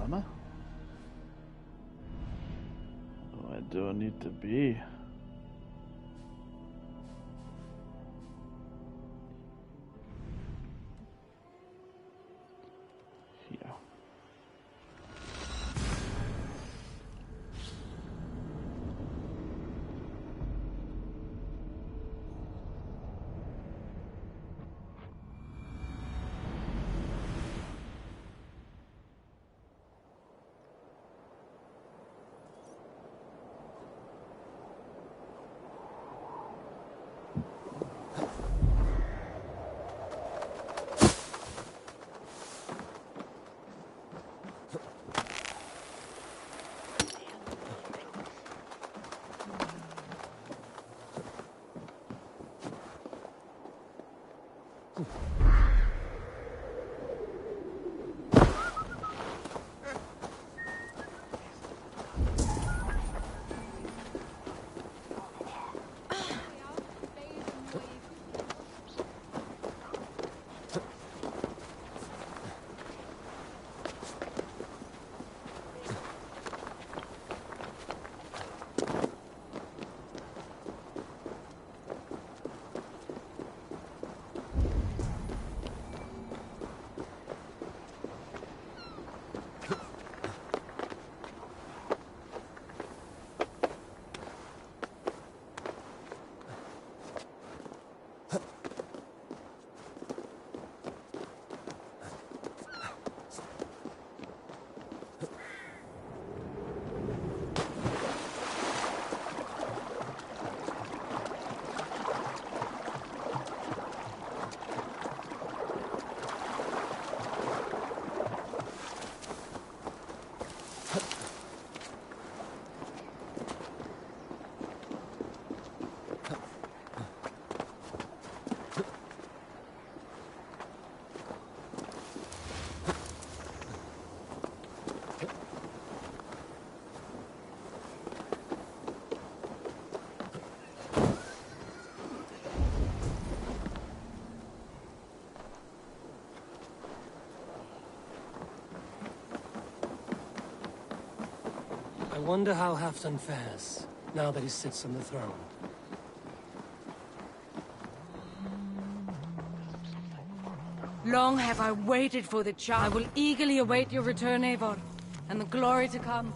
don't I? Where do I need to be? Here. I wonder how Halfdan fares, now that he sits on the throne. Long have I waited for the chance. I will eagerly await your return, Eivor, and the glory to come.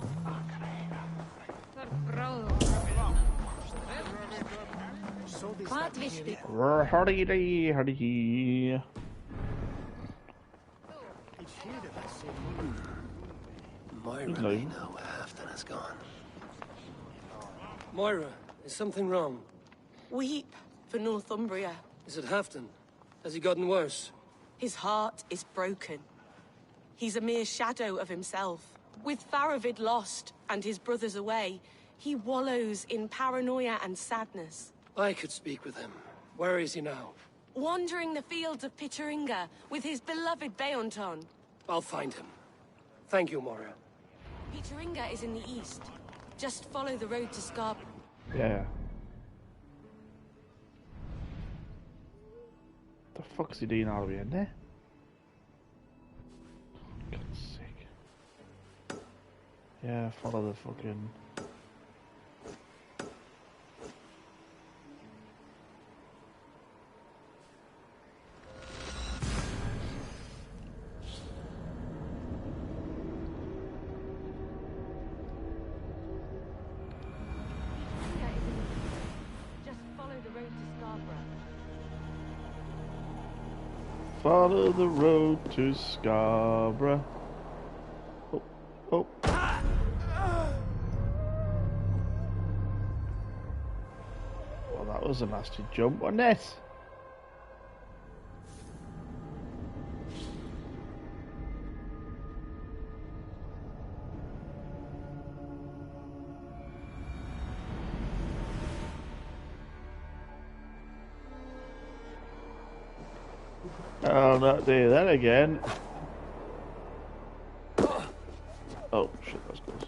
Moira may know where Halfdan has gone. Moira, is something wrong? Weep for Northumbria. Is it Halfdan? Has he gotten worse? His heart is broken. He's a mere shadow of himself. With Faravid lost and his brothers away, he wallows in paranoia and sadness. I could speak with him. Where is he now? Wandering the fields of Pitteringa with his beloved Beonton. I'll find him. Thank you, Moira. Pitteringa is in the east. Just follow the road to Scarborough. Yeah. The fuck's he doing all the way in there? God's sake. Yeah, follow the fucking... Follow the road to Scarborough. Oh, oh. Well, that was a nasty jump, wasn't it? I'll not do that again. Oh shit, that's close.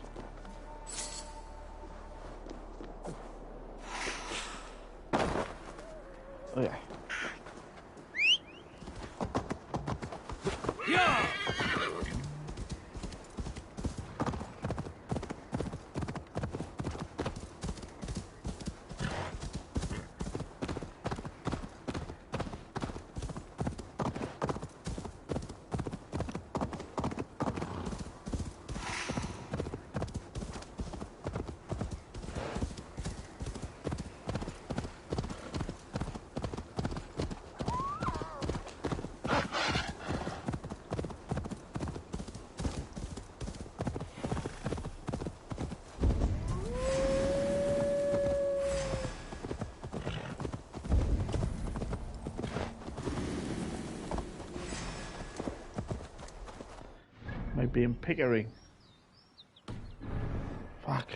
Oh yeah. I being Pickering? Fuck.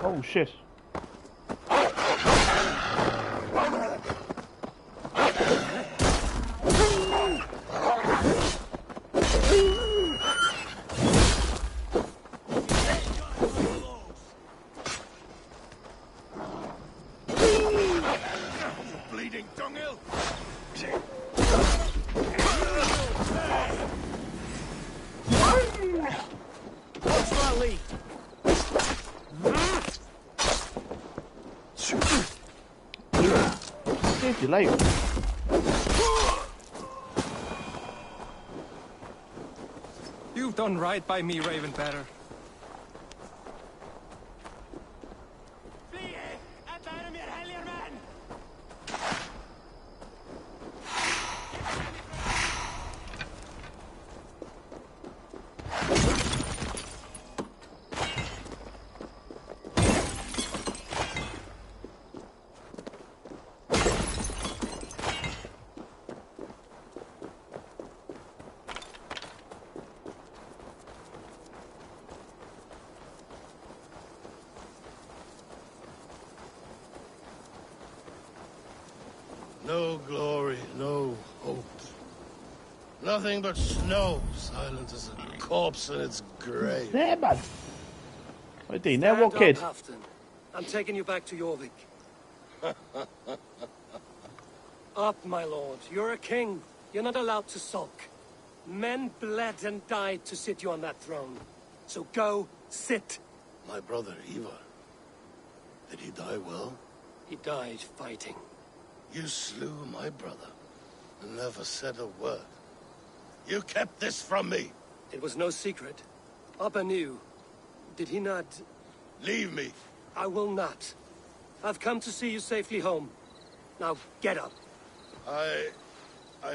Oh shit. Bleeding dunghill. What's that lead? Saved your life. You've done right by me, Ravenbearer. No glory, no hope. Nothing but snow, silent as a corpse in its grave. There, man. Right there, now what, kid? Hafton. I'm taking you back to Jorvik. Up, my lord. You're a king. You're not allowed to sulk. Men bled and died to sit you on that throne. So go, sit. My brother, Ivar. Did he die well? He died fighting. You slew my brother and never said a word. You kept this from me. It was no secret. Abba knew. Did he not? Leave me. I will not. I've come to see you safely home. Now, get up. I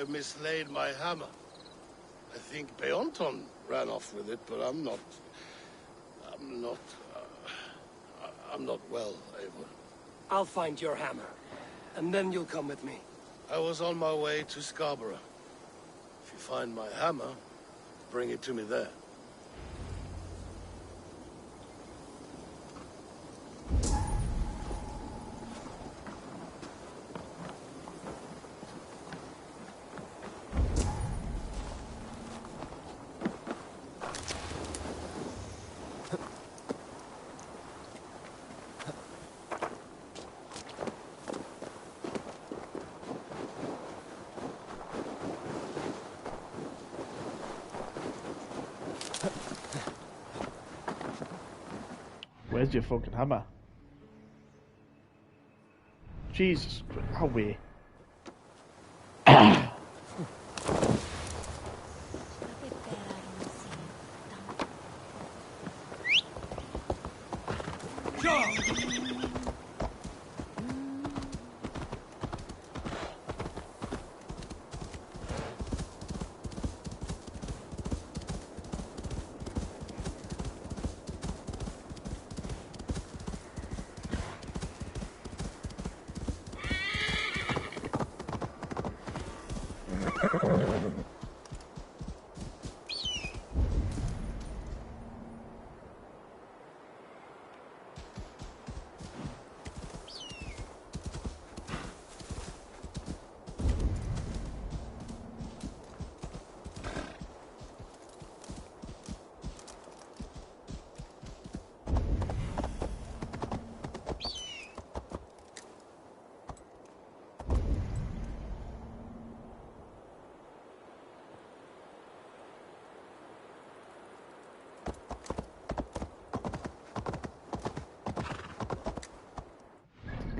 mislaid my hammer. I think Beonton ran off with it, but I'm not well, Eivor. I'll find your hammer. And then you'll come with me. I was on my way to Scarborough. If you find my hammer, bring it to me there. Where's your fucking hammer? Jesus Christ, how weird.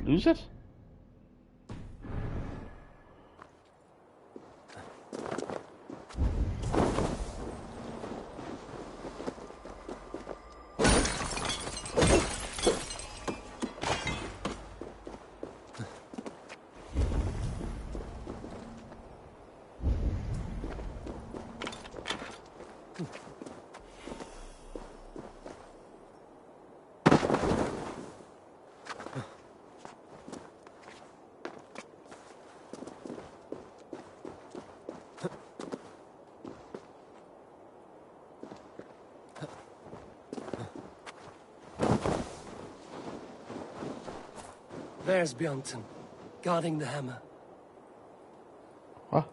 Lose it? There's Bjornton, guarding the hammer. What?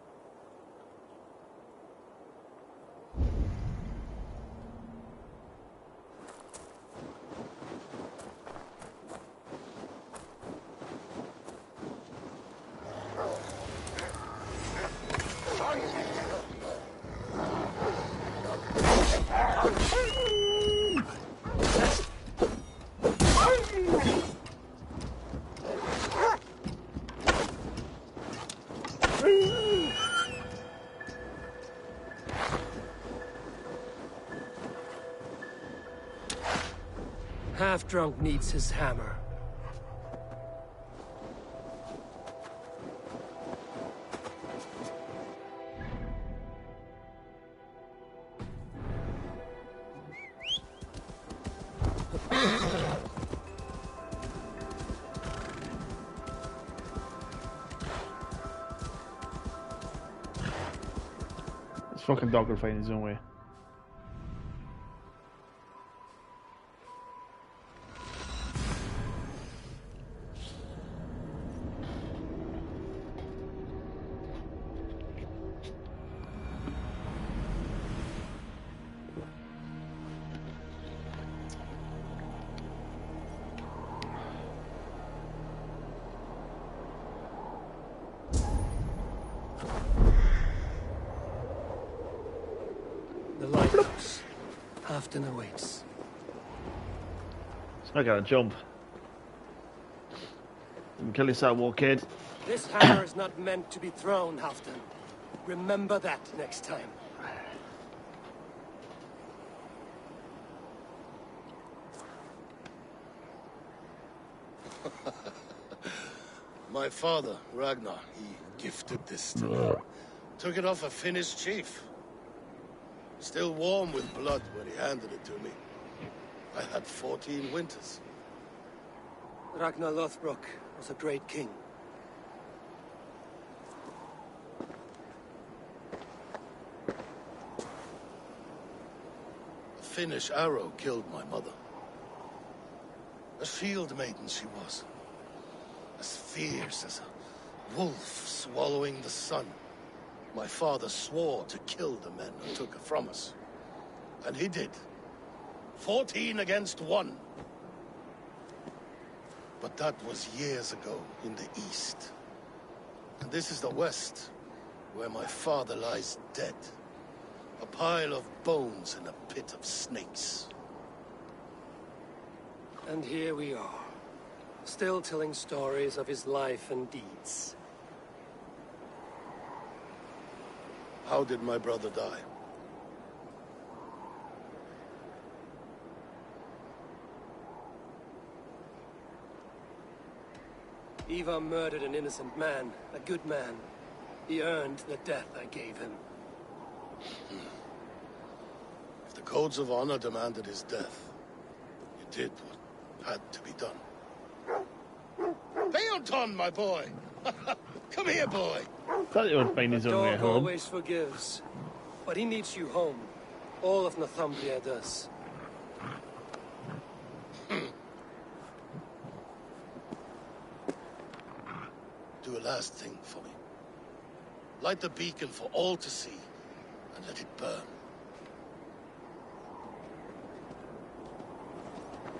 Half-drunk needs his hammer. This fucking dog will find his own way. The lighthouse. Halfton awaits. It's not gonna jump. You can kill yourself, war kid. This hammer is not meant to be thrown, Halfton. Remember that next time. My father, Ragnar, he gifted this to me. Took it off a Finnish chief. Still warm with blood when he handed it to me. I had 14 winters. Ragnar Lothbrok was a great king. A Finnish arrow killed my mother. A shield maiden she was. As fierce as a wolf swallowing the sun. My father swore to kill the men who took her from us. And he did. 14 against 1. But that was years ago in the east. And this is the west, where my father lies dead. A pile of bones in a pit of snakes. And here we are, still telling stories of his life and deeds. How did my brother die? Ivar murdered an innocent man, a good man. He earned the death I gave him. If the codes of honor demanded his death, you did what had to be done. Beonton, my boy! Come here, boy! Thought he would find his own way Dog home. always forgives, but he needs you home. All of Northumbria does. Do a last thing for me. Light the beacon for all to see, and let it burn.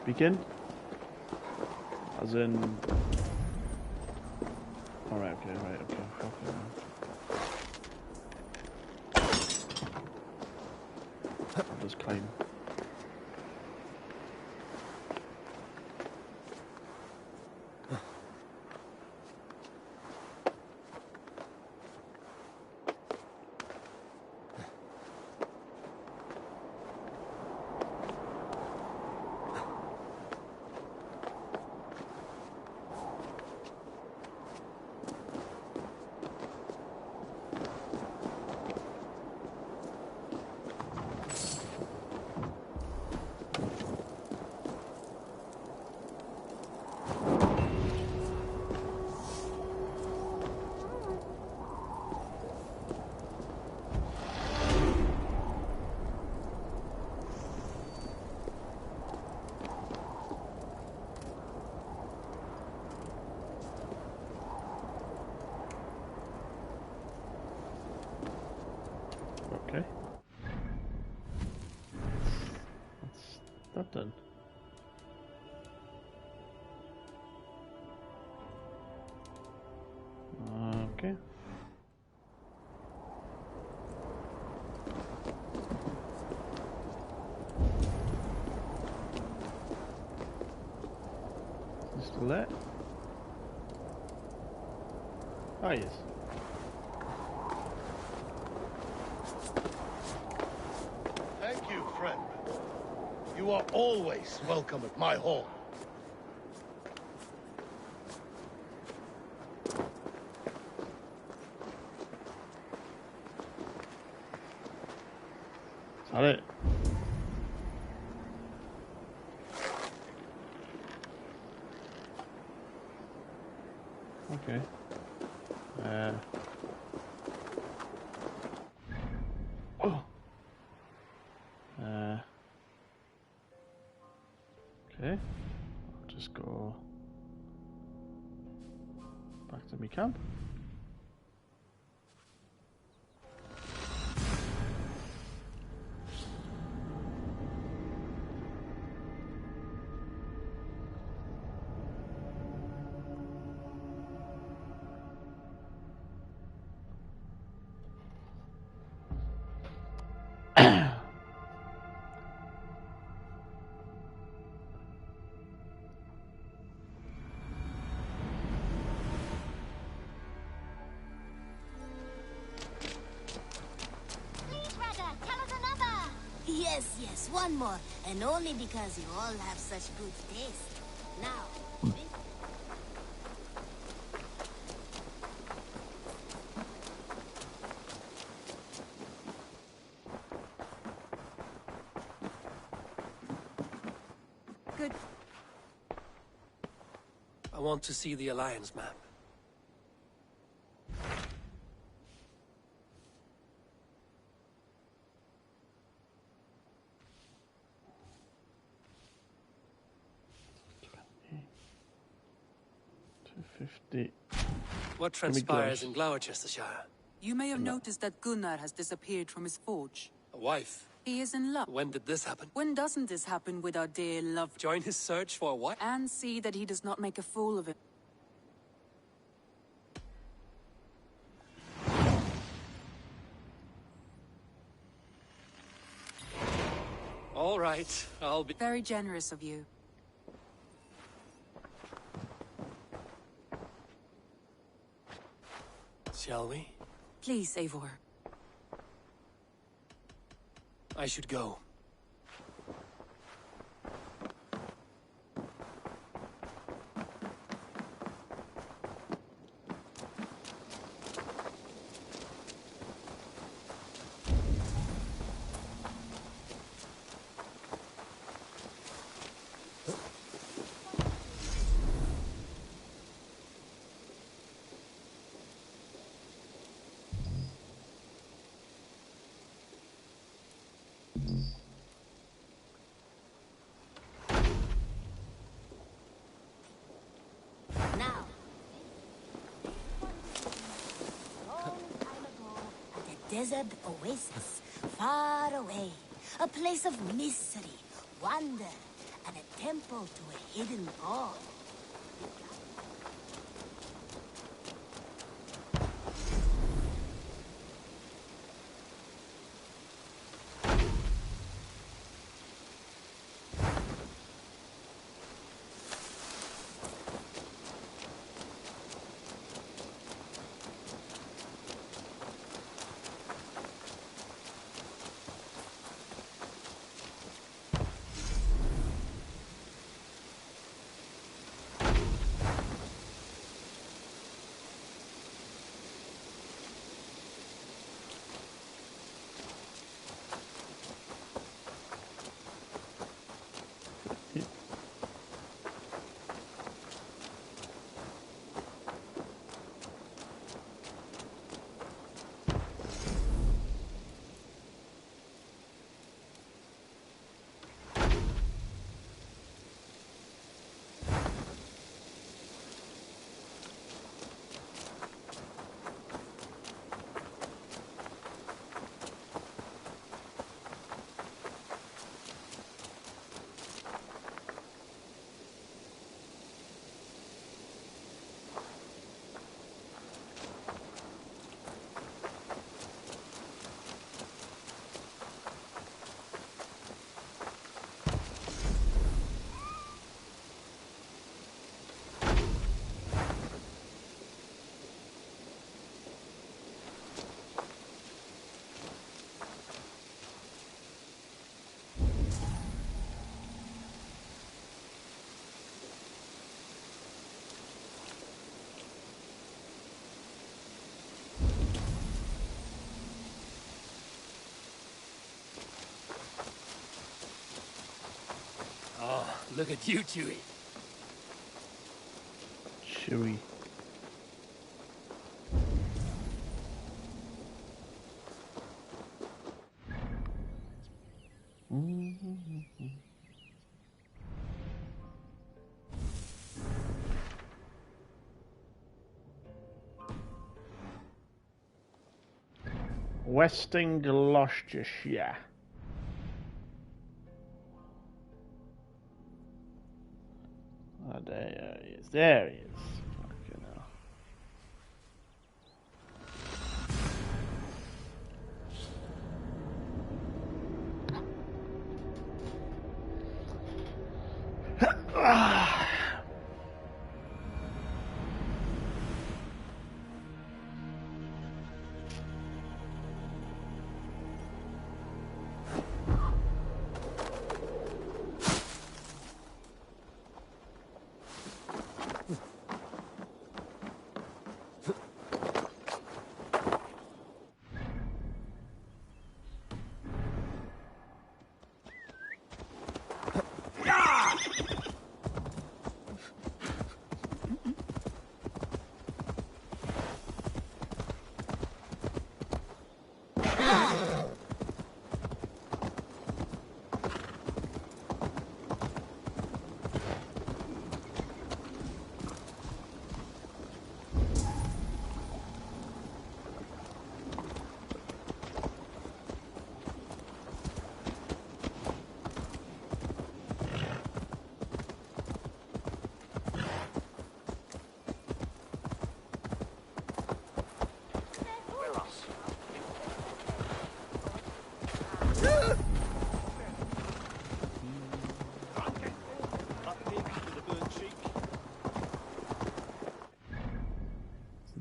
Begin? As in... Alright, okay, right, okay. Okay. I'll just climb. Okay. That's that done. Okay. Is it still there? Ah, yes. Thank you, friend. You are always welcome at my hall. Is that it? Okay. Oh. Okay. I'll just go back to my camp. Yes, one more. And only because you all have such good taste. Now, Good. I want to see the Alliance map. What transpires in Gloucestershire? You may have noticed that Gunnar has disappeared from his forge. A wife? He is in love. When did this happen? When doesn't this happen with our dear love? Join his search for a wife? And see that he does not make a fool of it. All right, I'll be... Very generous of you. Shall we? Please, Eivor. I should go. now. Long time ago, at a desert oasis, far away, a place of mystery, wonder, and a temple to a hidden god. Look at you, Chewie. Chewy. Western Gloucestershire. Oh, there he is. There he is. Fucking hell.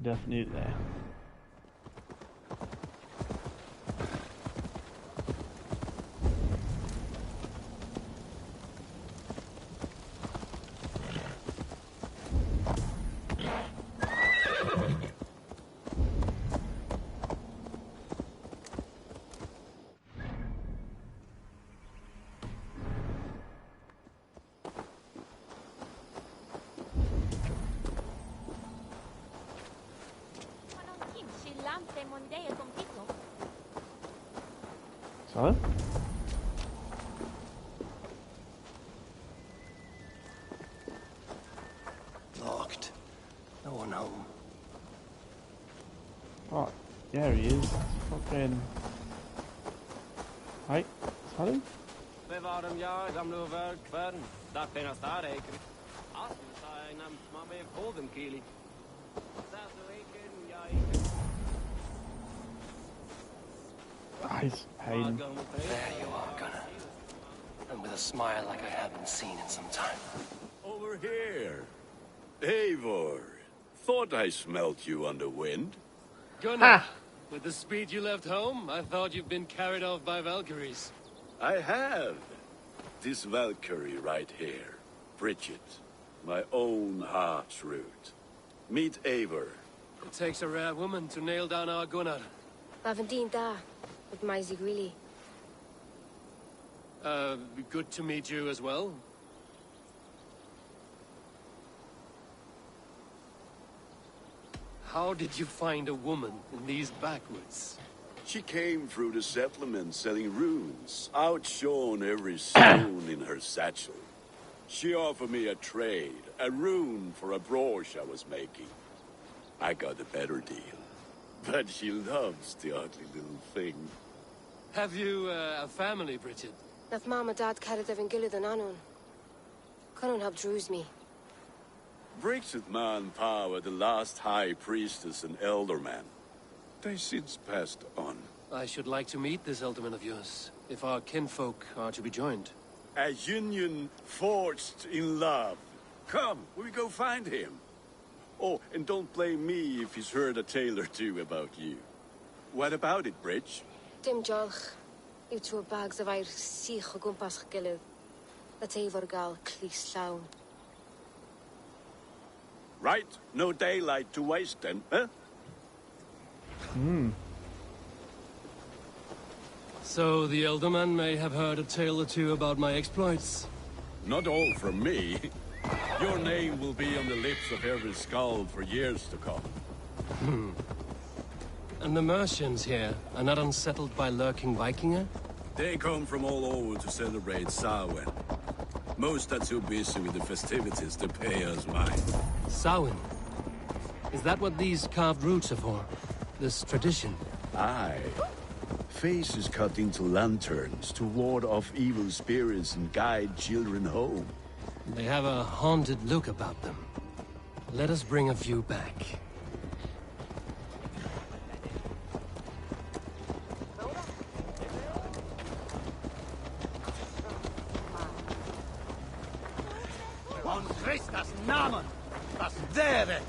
Definitely there. Sorry? Locked. No one home. Oh, there he is. Fucking. Hi, sorry? We waren ja gamle werk dat ben als daar rekenen. Als we zijn nam maar weer golden kili. Dat rekenen ja. He's pain. There you are, Gunnar. And with a smile like I haven't seen in some time. Over here. Eivor. Thought I smelt you on the wind. Gunnar, with the speed you left home, I thought you'd been carried off by Valkyries. I have. This Valkyrie right here. Bridget. My own heart's root. Meet Eivor. It takes a rare woman to nail down our Gunnar. Lavendine da, with Maisie Greeley. Good to meet you as well. How did you find a woman in these backwoods? She came through the settlement selling runes, outshone every stone in her satchel. She offered me a trade, a rune for a brooch I was making. I got a better deal. But she loves the ugly little thing. Have you a family, Bridget? Naf mama dad carried evan gilid an anon. Conan helped druise me. Bridget Man Pa, the last high priestess and elderman. They since passed on. I should like to meet this elderman of yours, if our kinfolk are to be joined. A union forged in love. Come, we go find him. Oh, and don't blame me if he's heard a tale or two about you. What about it, Bridge? Dim jolch. You two bags of air sich o gwmpas gilid. Let Eivor gal clis llawn. Right, no daylight to waste then, huh? So the elderman may have heard a tale or two about my exploits. Not all from me. Your name will be on the lips of every skull for years to come. And the Mercians here are not unsettled by lurking Vikinger? They come from all over to celebrate Samhain. Most are too busy with the festivities to pay us mind. Samhain? Is that what these carved roots are for? This tradition? Aye. Faces cut into lanterns to ward off evil spirits and guide children home. They have a haunted look about them. Let us bring a few back. On Christus Namen! Was wäre?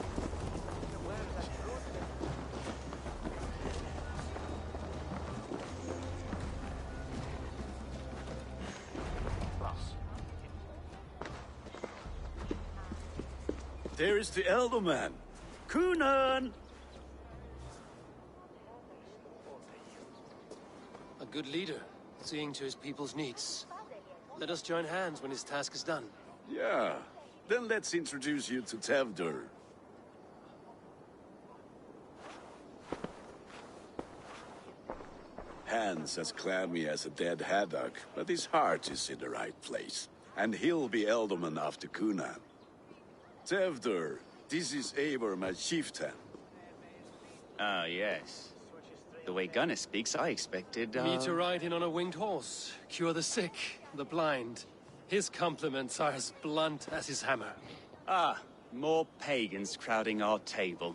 There is the elder man. Kunan! A good leader, seeing to his people's needs. Let us join hands when his task is done. Yeah. Then let's introduce you to Tevdur. Hans as clammy as a dead haddock, but his heart is in the right place. And he'll be Elderman after Kunan. Tevdur, this is Eivor, my chieftain. Ah, yes. The way Gunnar speaks, I expected, Me to ride in on a winged horse, cure the sick, the blind. His compliments are as blunt as his hammer. Ah, more pagans crowding our table.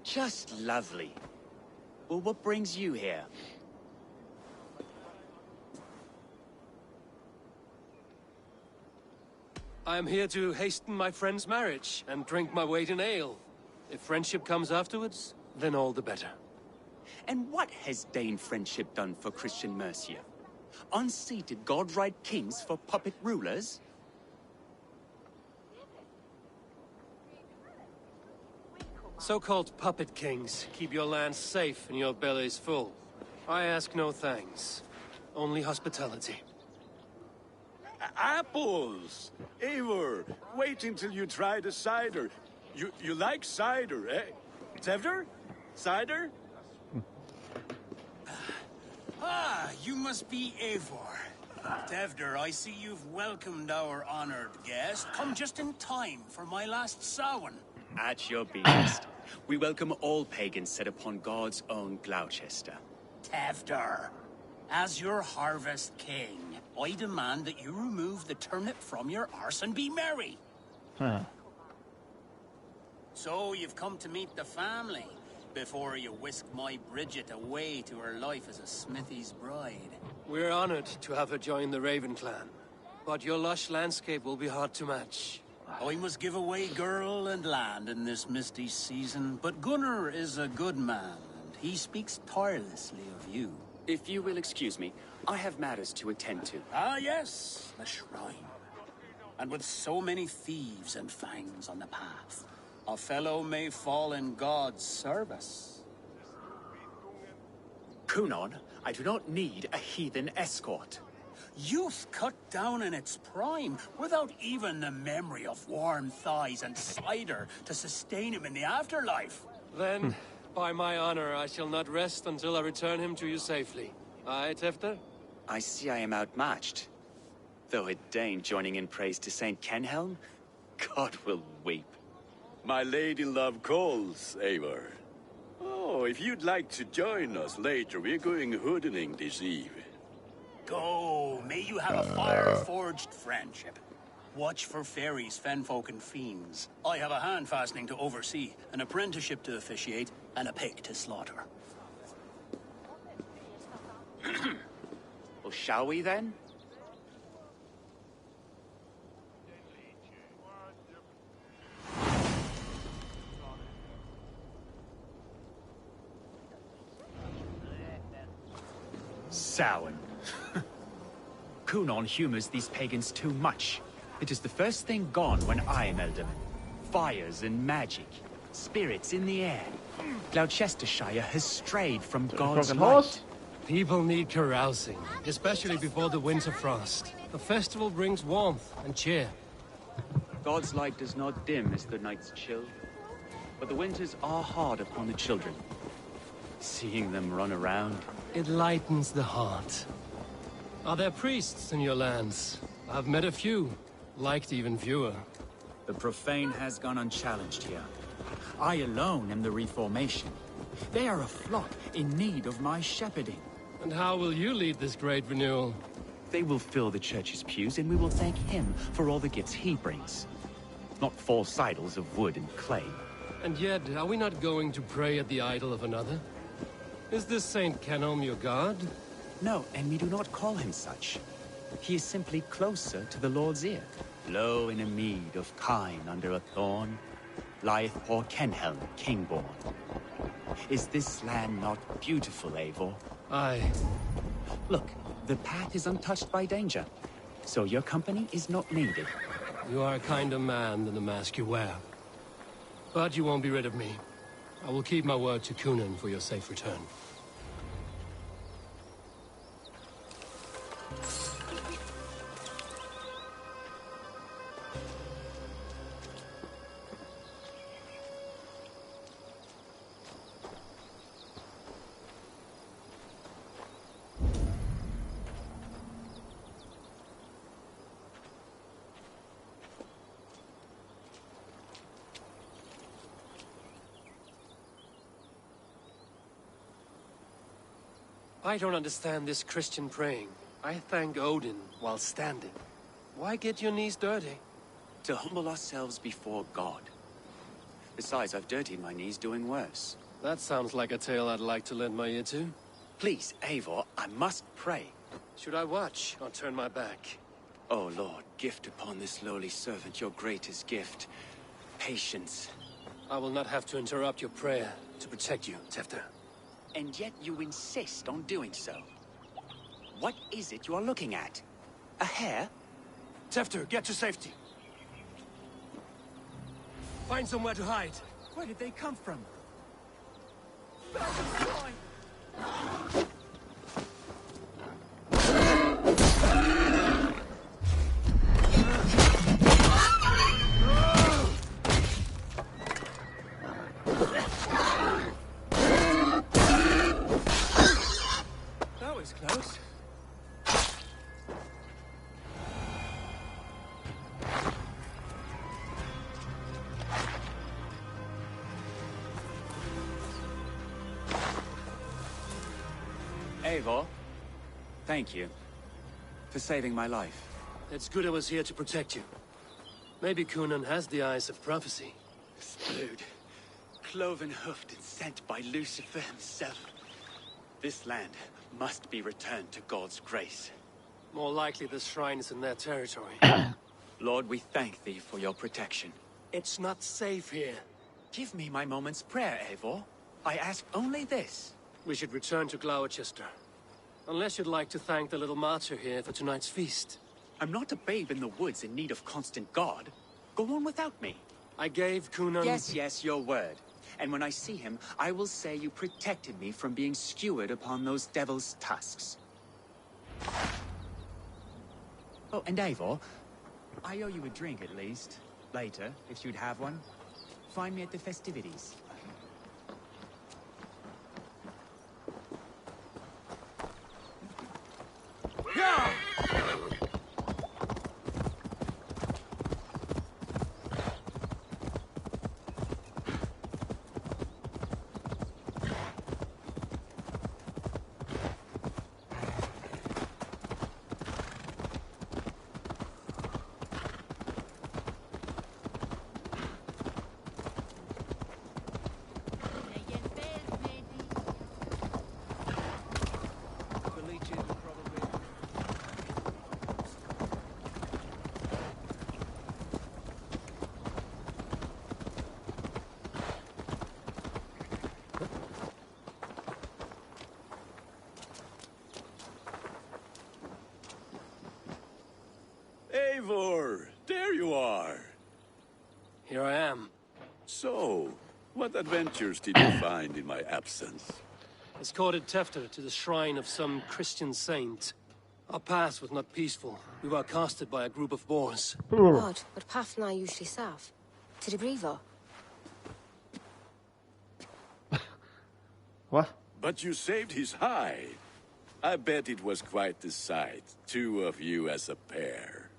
Just lovely. Well, what brings you here? I am here to hasten my friend's marriage and drink my weight in ale. If friendship comes afterwards, then all the better. And what has Dane friendship done for Christian Mercia? Unseated godright kings for puppet rulers? So-called puppet kings keep your lands safe and your bellies full. I ask no thanks, only hospitality. Apples! Eivor, wait until you try the cider. You like cider, eh? Tevdur? Cider? Ah, you must be Eivor. Tevdur, I see you've welcomed our honored guest. Come just in time for my last Samhain. At your behest. We welcome all pagans set upon God's own Gloucester. Tevdur, as your harvest king, I demand that you remove the turnip from your arse and be merry. Huh. So you've come to meet the family before you whisk my Bridget away to her life as a smithy's bride. We're honored to have her join the Raven clan, but your lush landscape will be hard to match. I must give away girl and land in this misty season, but Gunnar is a good man, and he speaks tirelessly of you. If you will excuse me, I have matters to attend to. Ah, yes, the shrine. And with so many thieves and fangs on the path, a fellow may fall in God's service. Kunan, I do not need a heathen escort. Youth cut down in its prime, without even the memory of warm thighs and cider to sustain him in the afterlife. Then, by my honor, I shall not rest until I return him to you safely. Aye, Tefter? I see I am outmatched. Though a Dane joining in praise to Saint Kenhelm, God will weep. My lady love calls, Eivor. Oh, if you'd like to join us later, we're going hoodening this eve. Go, may you have a fire-forged friendship. Watch for fairies, fenfolk, and fiends. I have a hand fastening to oversee, an apprenticeship to officiate, and a pig to slaughter. Well, shall we then? Samhain. Kunan humors these pagans too much. It is the first thing gone when I am Elderman. Fires and magic. Spirits in the air. Gloucestershire has strayed from God's light. People need carousing, especially before the winter frost. A festival brings warmth and cheer. God's light does not dim as the nights chill, but the winters are hard upon the children. Seeing them run around, It lightens the heart. Are there priests in your lands? I've met a few, liked even fewer. the profane has gone unchallenged here. I alone am the reformation. They are a flock in need of my shepherding. And how will you lead this great renewal? They will fill the church's pews, and we will thank him for all the gifts he brings. Not false idols of wood and clay. And yet, are we not going to pray at the idol of another? Is this Saint Canom your god? No, and we do not call him such. He is simply closer to the Lord's ear. Low in a mead of kine under a thorn, lieth poor Kenhelm, king-born. Is this land not beautiful, Eivor? Aye. Look, the path is untouched by danger, so your company is not needed. You are a kinder man than the mask you wear. But you won't be rid of me. I will keep my word to Kunan for your safe return. I don't understand this Christian praying. I thank Odin while standing. Why get your knees dirty? To humble ourselves before God. Besides, I've dirtied my knees doing worse. That sounds like a tale I'd like to lend my ear to. Please, Eivor, I must pray. Should I watch or turn my back? Oh Lord, gift upon this lowly servant your greatest gift. Patience. I will not have to interrupt your prayer to protect you, Tefter. And yet you insist on doing so. What is it you are looking at? A hare? Tefter, get to safety. Find somewhere to hide. Where did they come from? That was close. Eivor, thank you for saving my life. It's good I was here to protect you. Maybe Kunan has the eyes of prophecy. Splewed, cloven-hoofed and sent by Lucifer himself. This land must be returned to God's grace. More likely this shrine is in their territory. Lord, we thank thee for your protection. It's not safe here. Give me my moment's prayer, Eivor. I ask only this. We should return to Gloucester. Unless you'd like to thank the little martyr here for tonight's feast. I'm not a babe in the woods in need of constant guard. Go on without me. I gave Kunan... Yes, your word. And when I see him, I will say you protected me from being skewered upon those devil's tusks. Oh, and Eivor, I owe you a drink at least. Later, if you'd have one. Find me at the festivities. Eivor, there you are. Here I am. So, what adventures did you find in my absence? Escorted Tefter to the shrine of some Christian saint. Our past was not peaceful. We were accosted by a group of boars. Odd, but path na usually safe. To the brievo. What? But you saved his hide. I bet it was quite the sight. Two of you as a pair.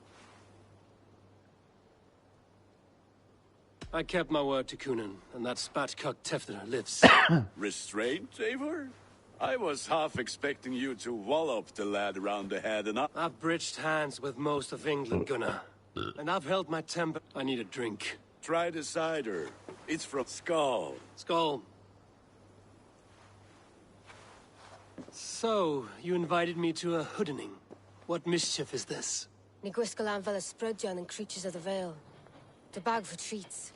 I kept my word to Kunin, and that spatcock Tefter lives. Restraint, Eivor? I was half expecting you to wallop the lad around the head and up. I've bridged hands with most of England, Gunnar. And I've held my temper. I need a drink. Try the cider. It's from Skull. Skull. So, you invited me to a hoodening. What mischief is this? Ni gwisgal anfel ysbrydion and creatures of the Vale. The bag for treats.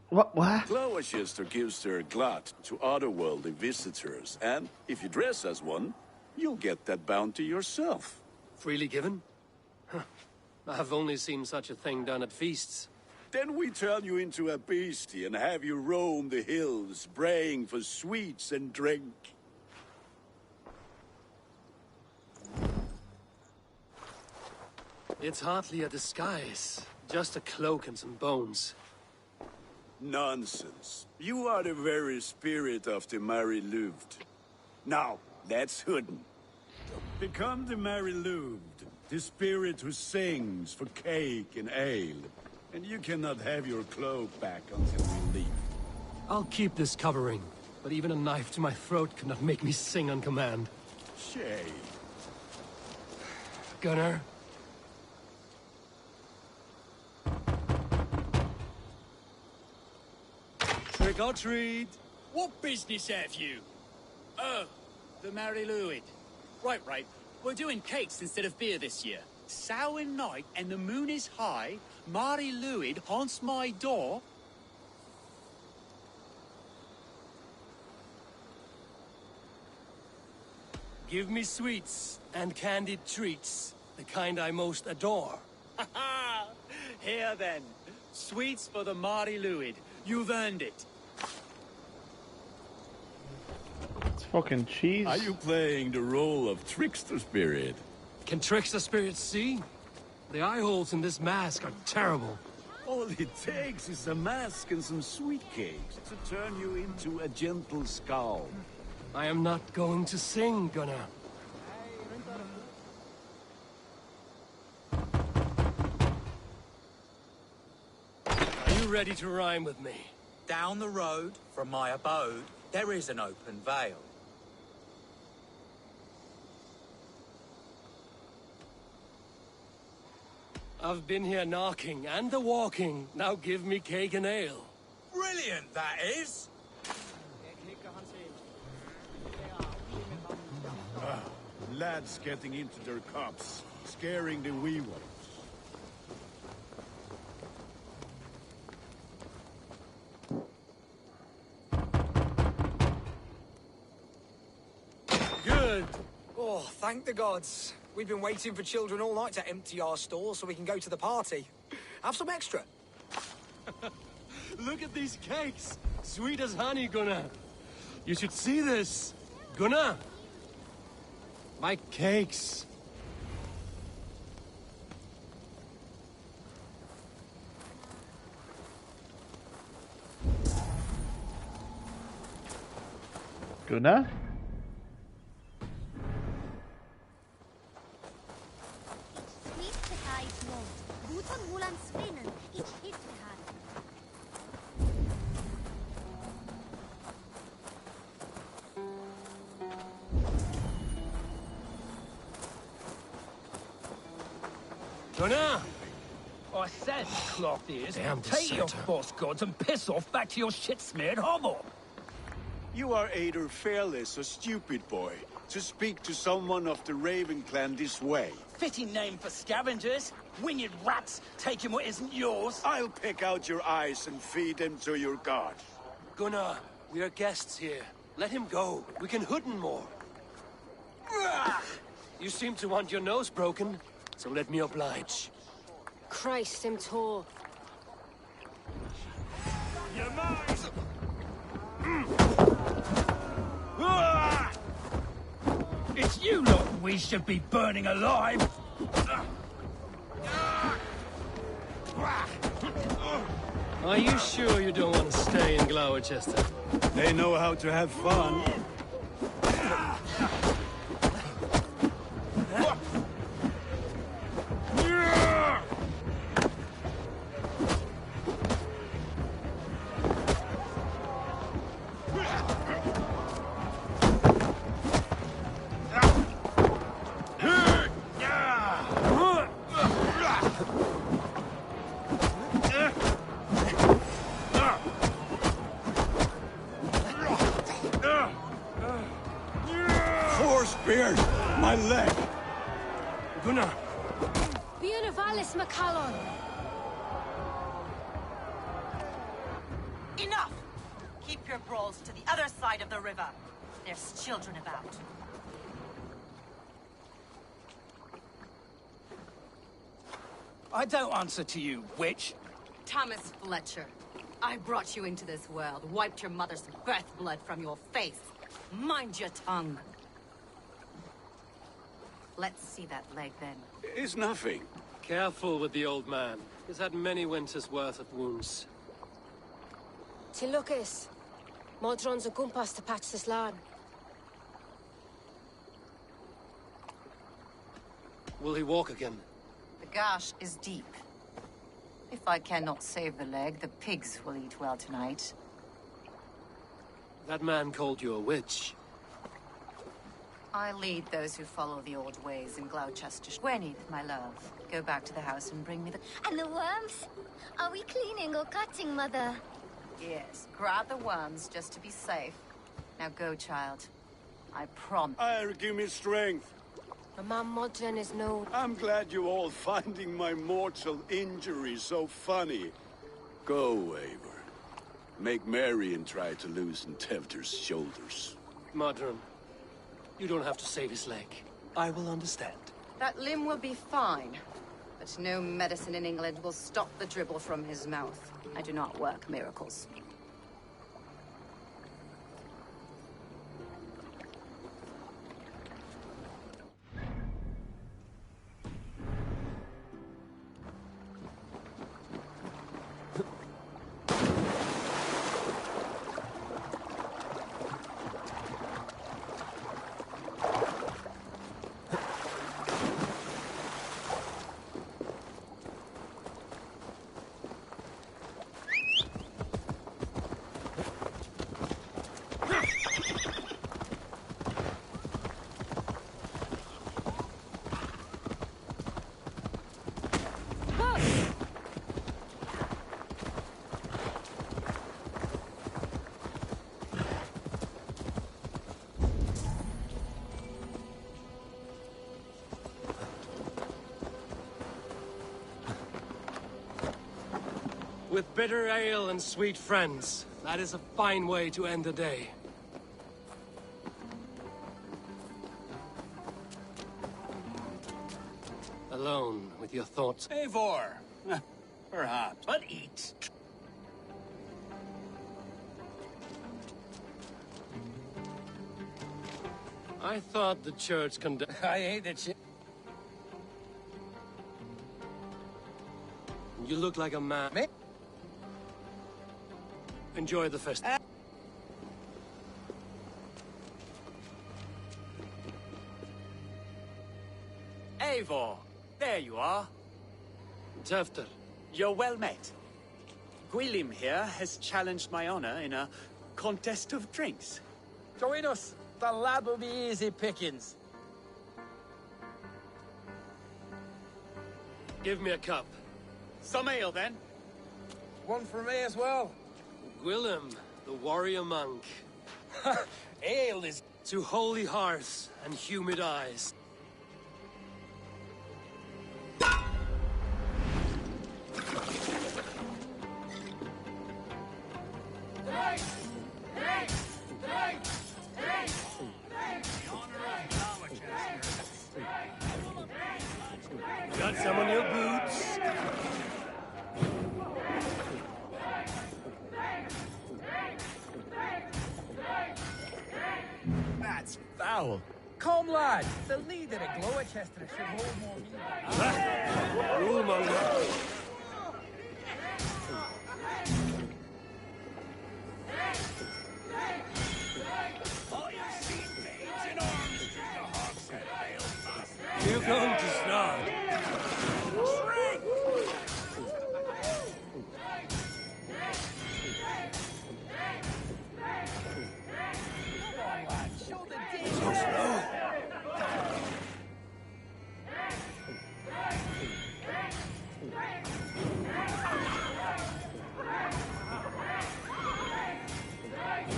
What? Gloucester gives their glut to otherworldly visitors, and if you dress as one, you'll get that bounty yourself. Freely given? Huh. I've only seen such a thing done at feasts. Then we turn you into a beastie and have you roam the hills, braying for sweets and drink. It's hardly a disguise. Just a cloak and some bones. Nonsense. You are the very spirit of the Mary Louved. Now, let's hooden. Become the Mary Louved, the spirit who sings for cake and ale. And you cannot have your cloak back until we leave. I'll keep this covering, but even a knife to my throat cannot make me sing on command. Shame. Gunnar? Trick or treat! What business have you? Oh, the Mary Louid. Right. We're doing cakes instead of beer this year. Samhain night and the moon is high. Mary Louid haunts my door. Give me sweets and candied treats, the kind I most adore. Ha ha! Here then, sweets for the Mary Louid. You've earned it. It's fucking cheese. Are you playing the role of trickster spirit? Can trickster spirits see? The eye holes in this mask are terrible. All it takes is a mask and some sweet cakes to turn you into a gentle skull. I am not going to sing, Gunnar. Are you ready to rhyme with me? Down the road from my abode, there is an open vale. I've been here knocking and a walking. Now give me cake and ale. Brilliant, that is! Lads getting into their cups, scaring the wee ones. Good. Oh, thank the gods. We've been waiting for children all night to empty our stalls so we can go to the party. Have some extra. Look at these cakes. Sweet as honey, Gunnar. You should see this. Gunnar. My cakes. Gunnar? Gunnar! I said, cloth ears, Damn take your deserter. boss gods and piss off back to your shit-smeared hovel. You are either fearless or stupid, boy, to speak to someone of the Raven clan this way. Fitting name for scavengers. Winged rats, taking what isn't yours. I'll pick out your eyes and feed them to your god. Gunnar, we are guests here. Let him go. We can hooden more. You seem to want your nose broken, so let me oblige. Christ, him tall. Your minds! It's you lot we should be burning alive! Are you sure you don't want to stay in Gloucester? They know how to have fun. Four spears! My leg! Gunnar! Buenavallis Macallon! Enough! Keep your brawls to the other side of the river. There's children about. I don't answer to you, witch. Thomas Fletcher, I brought you into this world, wiped your mother's birth blood from your face. Mind your tongue. Let's see that leg, then. It's nothing. Careful with the old man. He's had many winters' worth of wounds. Tilukis. Modron's a gumpas to patch this land. Will he walk again? The gash is deep. If I cannot save the leg, the pigs will eat well tonight. That man called you a witch. I lead those who follow the old ways in Gloucester. Gwenny, my love, go back to the house and bring me the... And the worms? Are we cleaning or cutting, Mother? Yes, grab the worms just to be safe. Now go, child. I promise. I'll give me strength. My Mam Modron is no... I'm glad you're all finding my mortal injury so funny. Go, Eivor. Make merry and try to loosen Tevder's shoulders. Modron, you don't have to save his leg. I will understand. That limb will be fine. But no medicine in England will stop the dribble from his mouth. I do not work miracles. With bitter ale and sweet friends, that is a fine way to end the day. Alone with your thoughts. Eivor! Perhaps, but eat. I thought the church condemned... I hate the church. You look like a man. Me? Enjoy the festival. Eivor, there you are. Tefter. You're well met. Gwilym here has challenged my honor in a contest of drinks. Join us. The lad will be easy pickings. Give me a cup. Some ale, then. One for me as well. Gwilym, the warrior monk. Ale is... To holy hearths and humid eyes. Got some on your boots? That's foul. come, lad. The leader of Gloucester should hold more You going to start? So slow.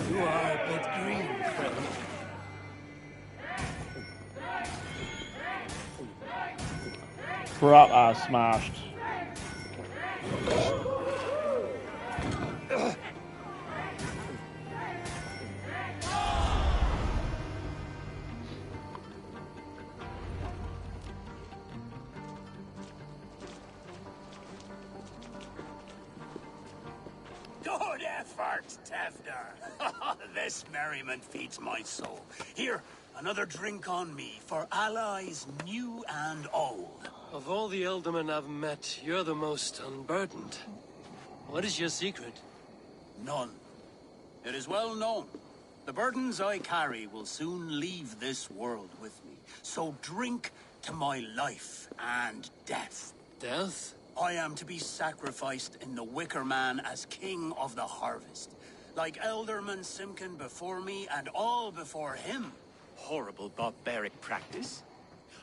You are a bit green, friend. Proper smashed. Good effort, Tevder. This merriment feeds my soul. Here, another drink on me for allies new and old. Of all the ealdormen I've met, you're the most unburdened. What is your secret? None. It is well known. The burdens I carry will soon leave this world with me. So drink to my life and death. Death? I am to be sacrificed in the Wicker Man as king of the harvest. Like Elderman Simkin before me and all before him. Horrible barbaric practice.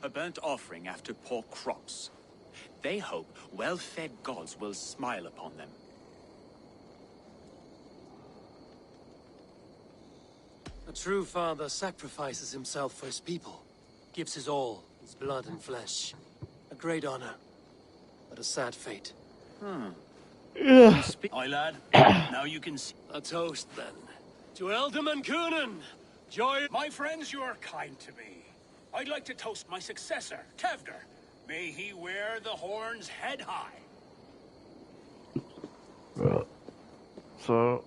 A burnt offering after poor crops. They hope well-fed gods will smile upon them. A true father sacrifices himself for his people. Gives his all, his blood and flesh. A great honor. But a sad fate. Aye, lad. Now you can see. A toast, then. To Ealdorman Coonan! Joy... My friends, you are kind to me. I'd like to toast my successor, Tevder. May he wear the horns head high. Right. So...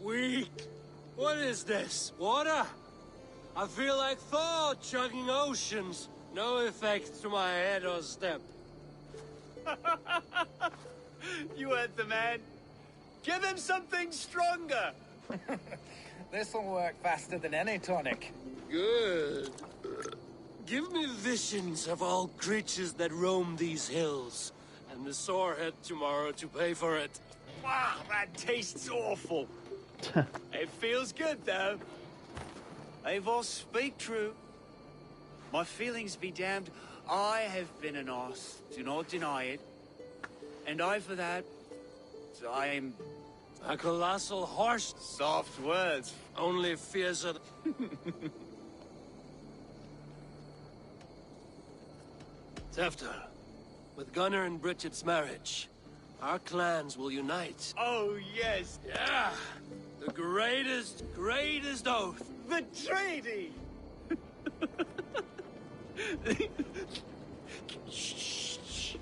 Weak! What is this? Water? I feel like Thor chugging oceans. No effect to my head or step. You heard the man. Give him something stronger. This'll work faster than any tonic. Good. Give me visions of all creatures that roam these hills, and the sore head tomorrow to pay for it. Wow, that tastes awful. It feels good, though. Eivor, speak true. My feelings be damned. I have been an arse, do not deny it. And I for that, I am... A colossal horse. Soft words. Only fiercer. Tefter, with Gunnar and Bridget's marriage, our clans will unite. Oh, yes. Yeah! The greatest oath. The treaty! Shh.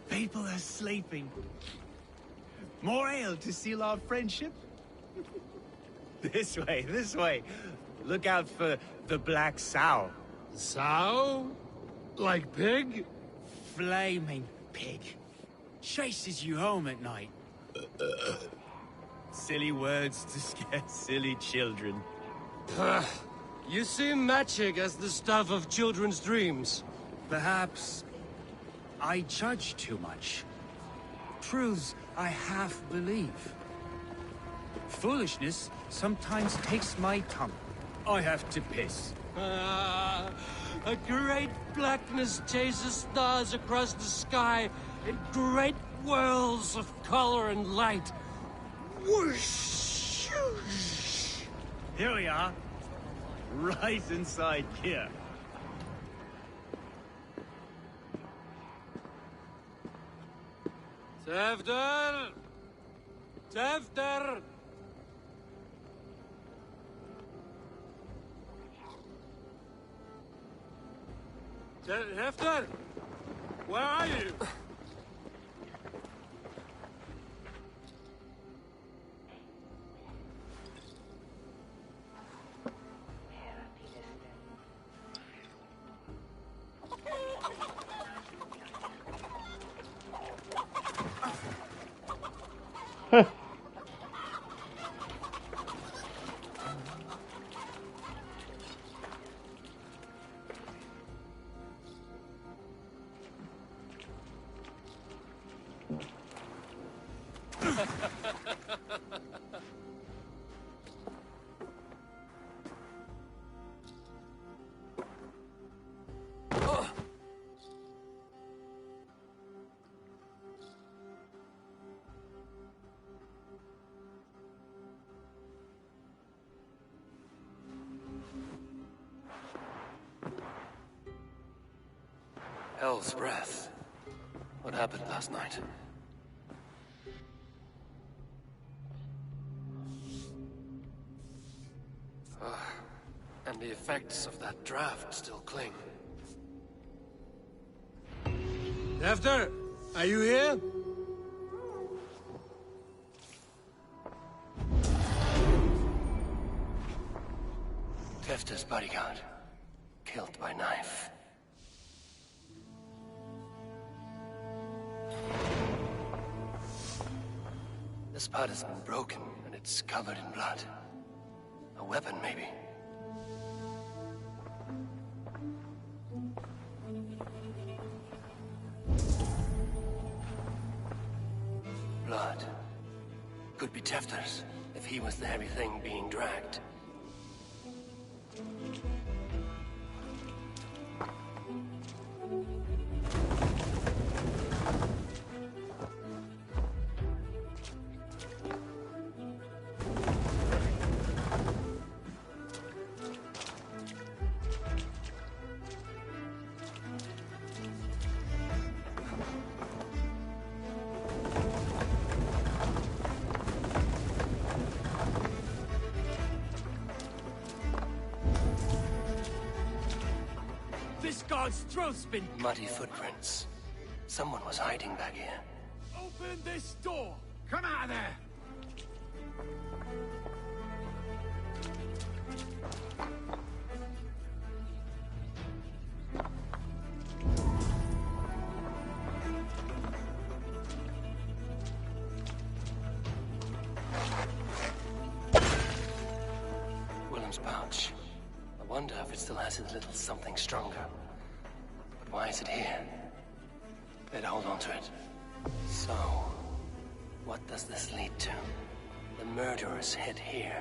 People are sleeping. More ale to seal our friendship? This way. Look out for the black sow. Sow? Like pig? Flaming pig. Chases you home at night. Silly words to scare silly children. You see magic as the stuff of children's dreams. Perhaps I judge too much. Truths I half believe. Foolishness sometimes takes my tongue. I have to piss. A great blackness chases stars across the sky in great whirls of color and light. Whoosh! Here we are. Right inside here. Tefter! Tefter! Tefter! Where are you? Hell's breath. What happened last night? And the effects of that draft still cling. Tefter, are you here? Tefter's bodyguard. Killed by knife. This part has been broken, and it's covered in blood. A weapon, maybe. Blood. Could be Tefter's, if he was the heavy thing being dragged. God's throat's been... Muddy footprints. Someone was hiding back here. Open this door! Come out of there! Willem's pouch. I wonder if it still has a little something stronger. Why is it here? Better hold on to it. So, what does this lead to? The murderers hid here,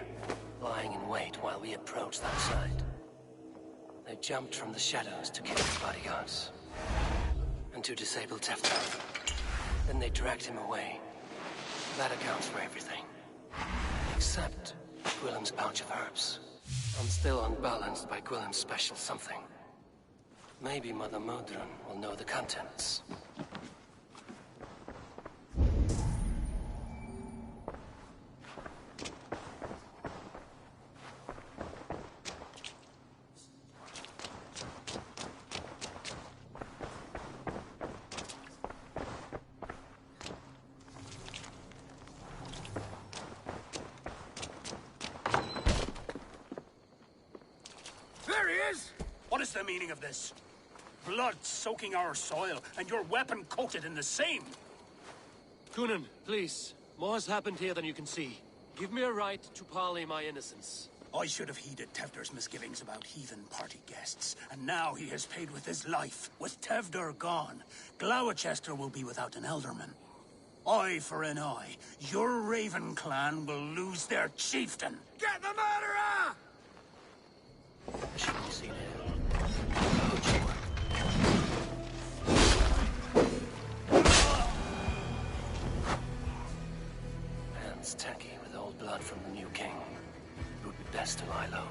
lying in wait while we approached that side. They jumped from the shadows to kill his bodyguards. And to disable Tefter. Then they dragged him away. That accounts for everything. Except Gwillem's pouch of herbs. I'm still unbalanced by Gwillem's special something. Maybe Mother Modron will know the contents. There he is! What is the meaning of this? Blood soaking our soil, and your weapon coated in the same. Kunin, please. More has happened here than you can see. Give me a right to parley my innocence. I should have heeded Tevder's misgivings about heathen party guests, and now he has paid with his life. With Tevder gone, Gloucester will be without an elderman. Eye for an eye. Your Raven clan will lose their chieftain. Get the murderer! I should be seen here. Hands tacky with old blood from the new king. It would be best to lie low.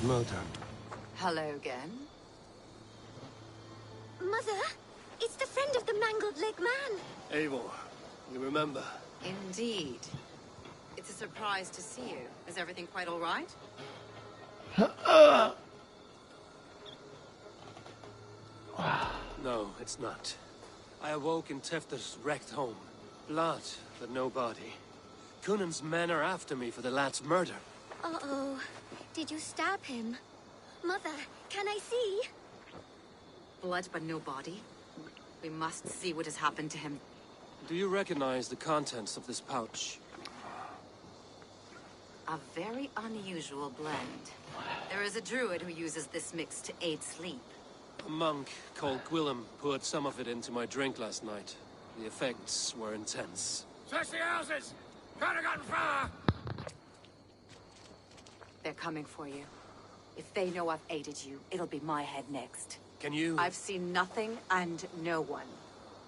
his murder. Hello again. Mother, it's the friend of the mangled leg man. Eivor, you remember? Indeed. It's a surprise to see you. Is everything quite all right? No, it's not. I awoke in Tefter's wrecked home. Blood, but no body. Cunan's men are after me for the lad's murder. Uh-oh. Did you stab him? Mother, can I see? Blood but no body? We must see what has happened to him. Do you recognize the contents of this pouch? A very unusual blend. There is a druid who uses this mix to aid sleep. A monk called Gwillem poured some of it into my drink last night. The effects were intense. Search the houses! Can't have gotten far! They're coming for you. If they know I've aided you, it'll be my head next. Can you... I've seen nothing and no one.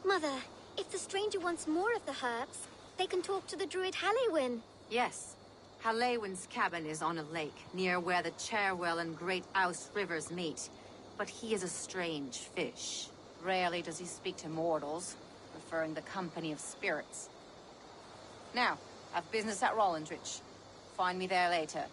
Mother, if the stranger wants more of the herbs, they can talk to the druid Halewyn. Yes. Halewyn's cabin is on a lake, near where the Cherwell and Great Ouse rivers meet. But he is a strange fish. Rarely does he speak to mortals, preferring the company of spirits. Now, I've business at Rollindrich. Find me there later.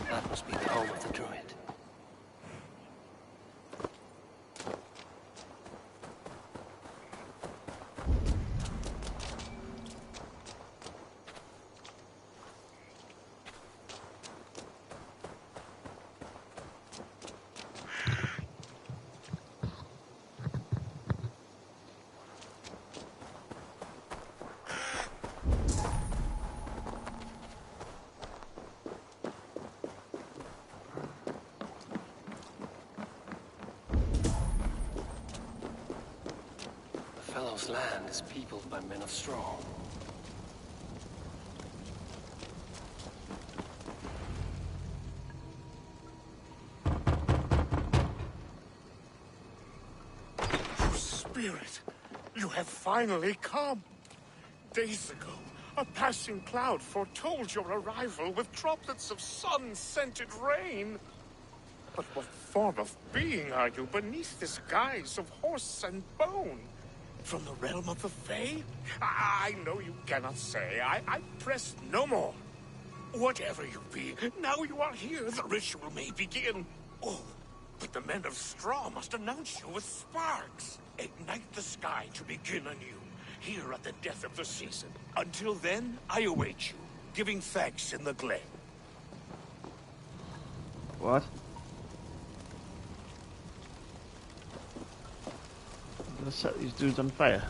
That must be the home of the druid. Fellow's land is peopled by men of straw. Oh, Spirit, you have finally come. Days ago, a passing cloud foretold your arrival with droplets of sun-scented rain. But what form of being are you beneath this guise of horse and bone? From the realm of the Fae? I know you cannot say. I press no more. Whatever you be, now you are here, the ritual may begin. Oh, but the men of straw must announce you with sparks. Ignite the sky to begin anew, here at the death of the season. Until then, I await you. giving thanks in the glen. What? I'm gonna set these dudes on fire.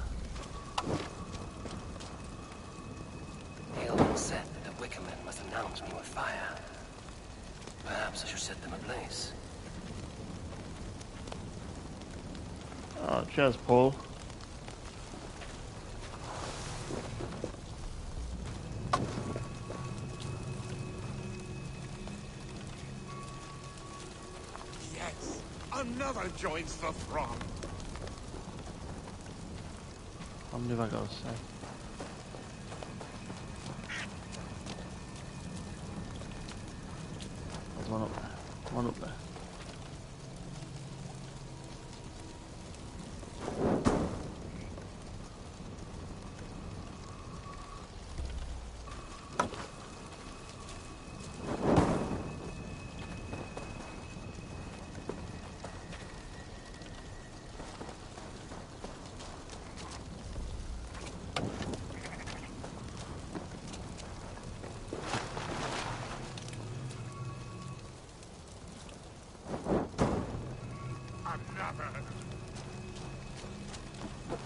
Aelwyn said that the Wicker Men must announce me with fire. Perhaps I should set them ablaze. Oh, cheers, Paul. Yes, another joins the throng. How many have I got to say? There's one up there. One up there.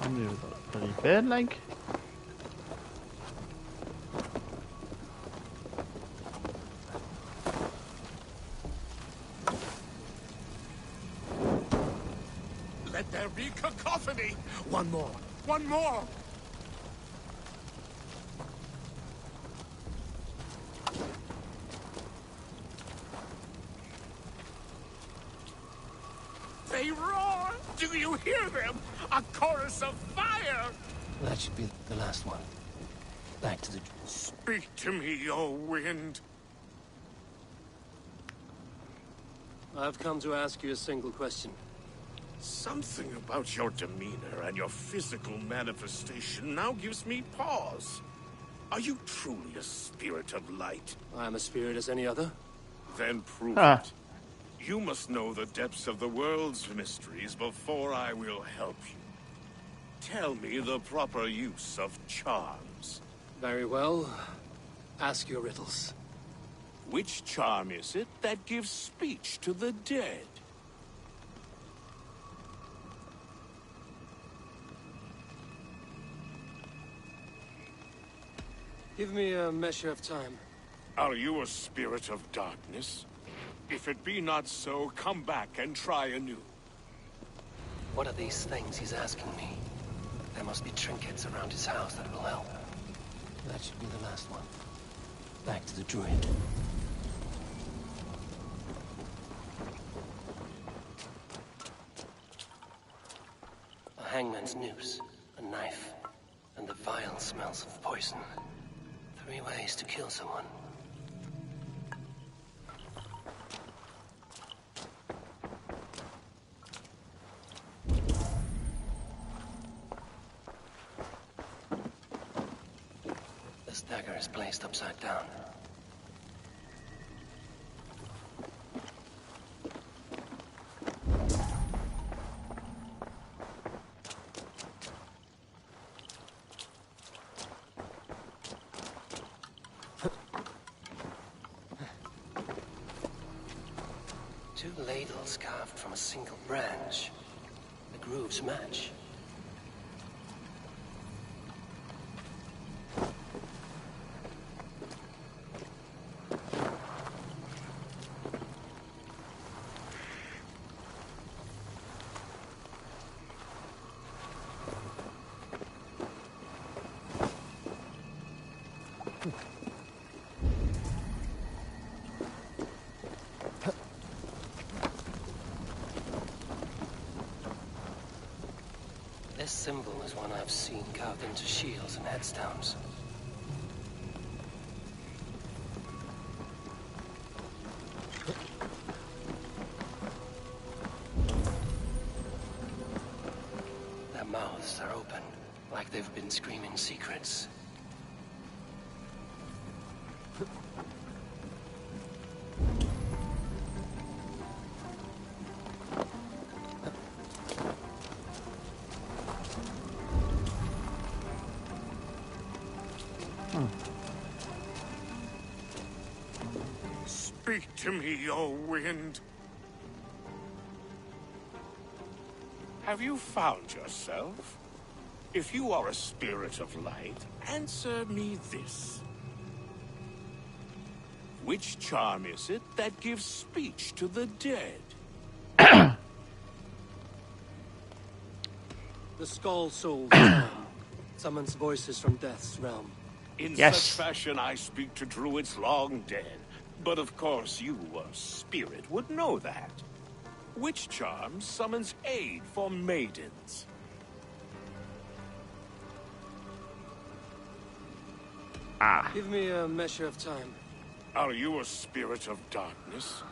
How many have I got? Bloody bird leg? Let there be cacophony! One more! One more! They roar! Do you hear them? A chorus of fire! That should be the last one. Back to the... Speak to me, O wind. I've come to ask you a single question. Something about your demeanor and your physical manifestation now gives me pause. Are you truly a spirit of light? I'm a spirit as any other. Then prove it. You must know the depths of the world's mysteries before I will help you. Tell me the proper use of charms. Very well. Ask your riddles. Which charm is it that gives speech to the dead? Give me a measure of time. Are you a spirit of darkness? If it be not so, come back and try anew. What are these things he's asking me? There must be trinkets around his house that will help. That should be the last one. Back to the druid. A hangman's noose, a knife, and the vile smells of poison. 3 ways to kill someone. This dagger is placed upside down. Two ladles carved from a single branch. The grooves match. This symbol is one I've seen carved into shields and headstones. Their mouths are open, like they've been screaming secrets. Speak to me, O wind. Have you found yourself? If you are a spirit of light, answer me this. Which charm is it that gives speech to the dead? The Skull Soul's charm summons voices from Death's realm. In such fashion I speak to druids long dead. But of course you, a spirit, would know that. Which charm summons aid for maidens? Give me a measure of time. Are you a spirit of darkness?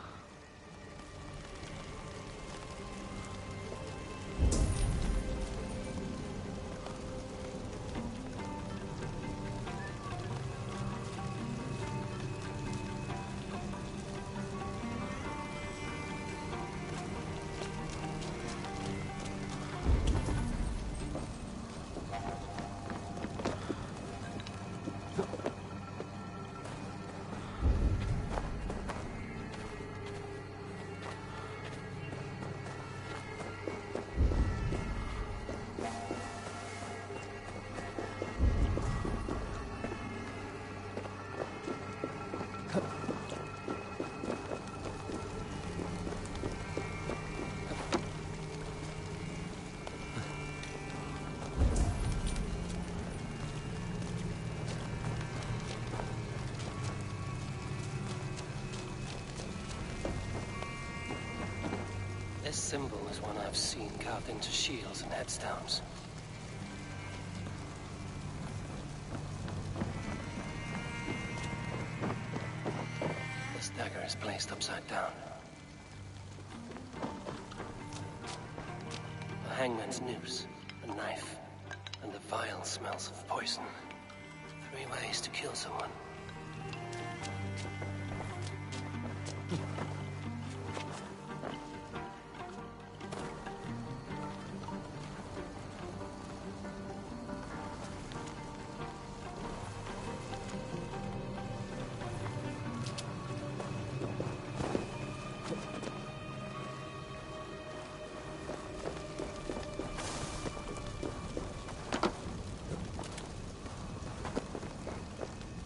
This symbol is one I've seen carved into shields and headstones. This dagger is placed upside down. A hangman's noose, a knife, and the vile smells of poison. 3 ways to kill someone.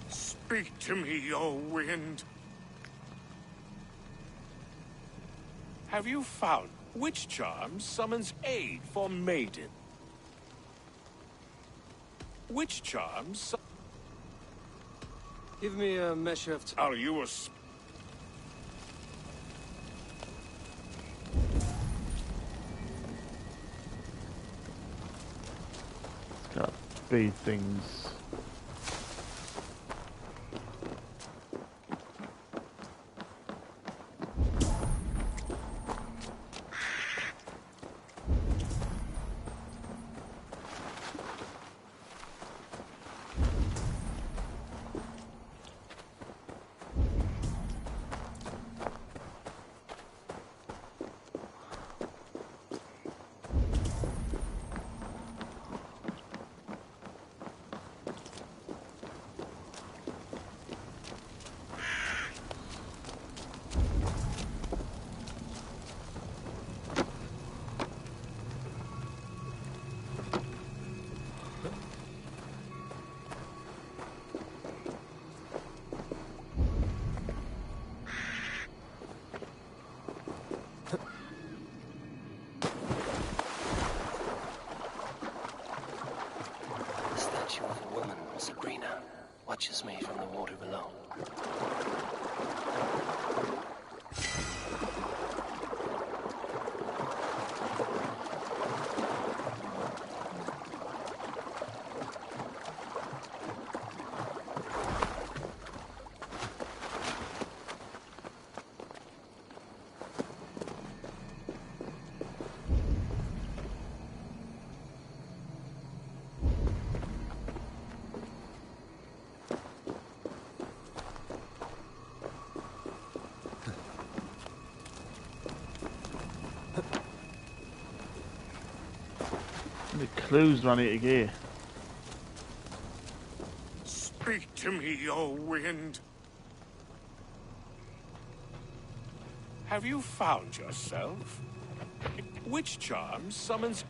Speak to me, O wind. Have you found which charm summons aid for maiden? Which charm Give me a measure of time. Are you a Got 3 things. Watches me from the water below. The clues run it again. Speak to me, O wind. Have you found yourself? Which charm summons...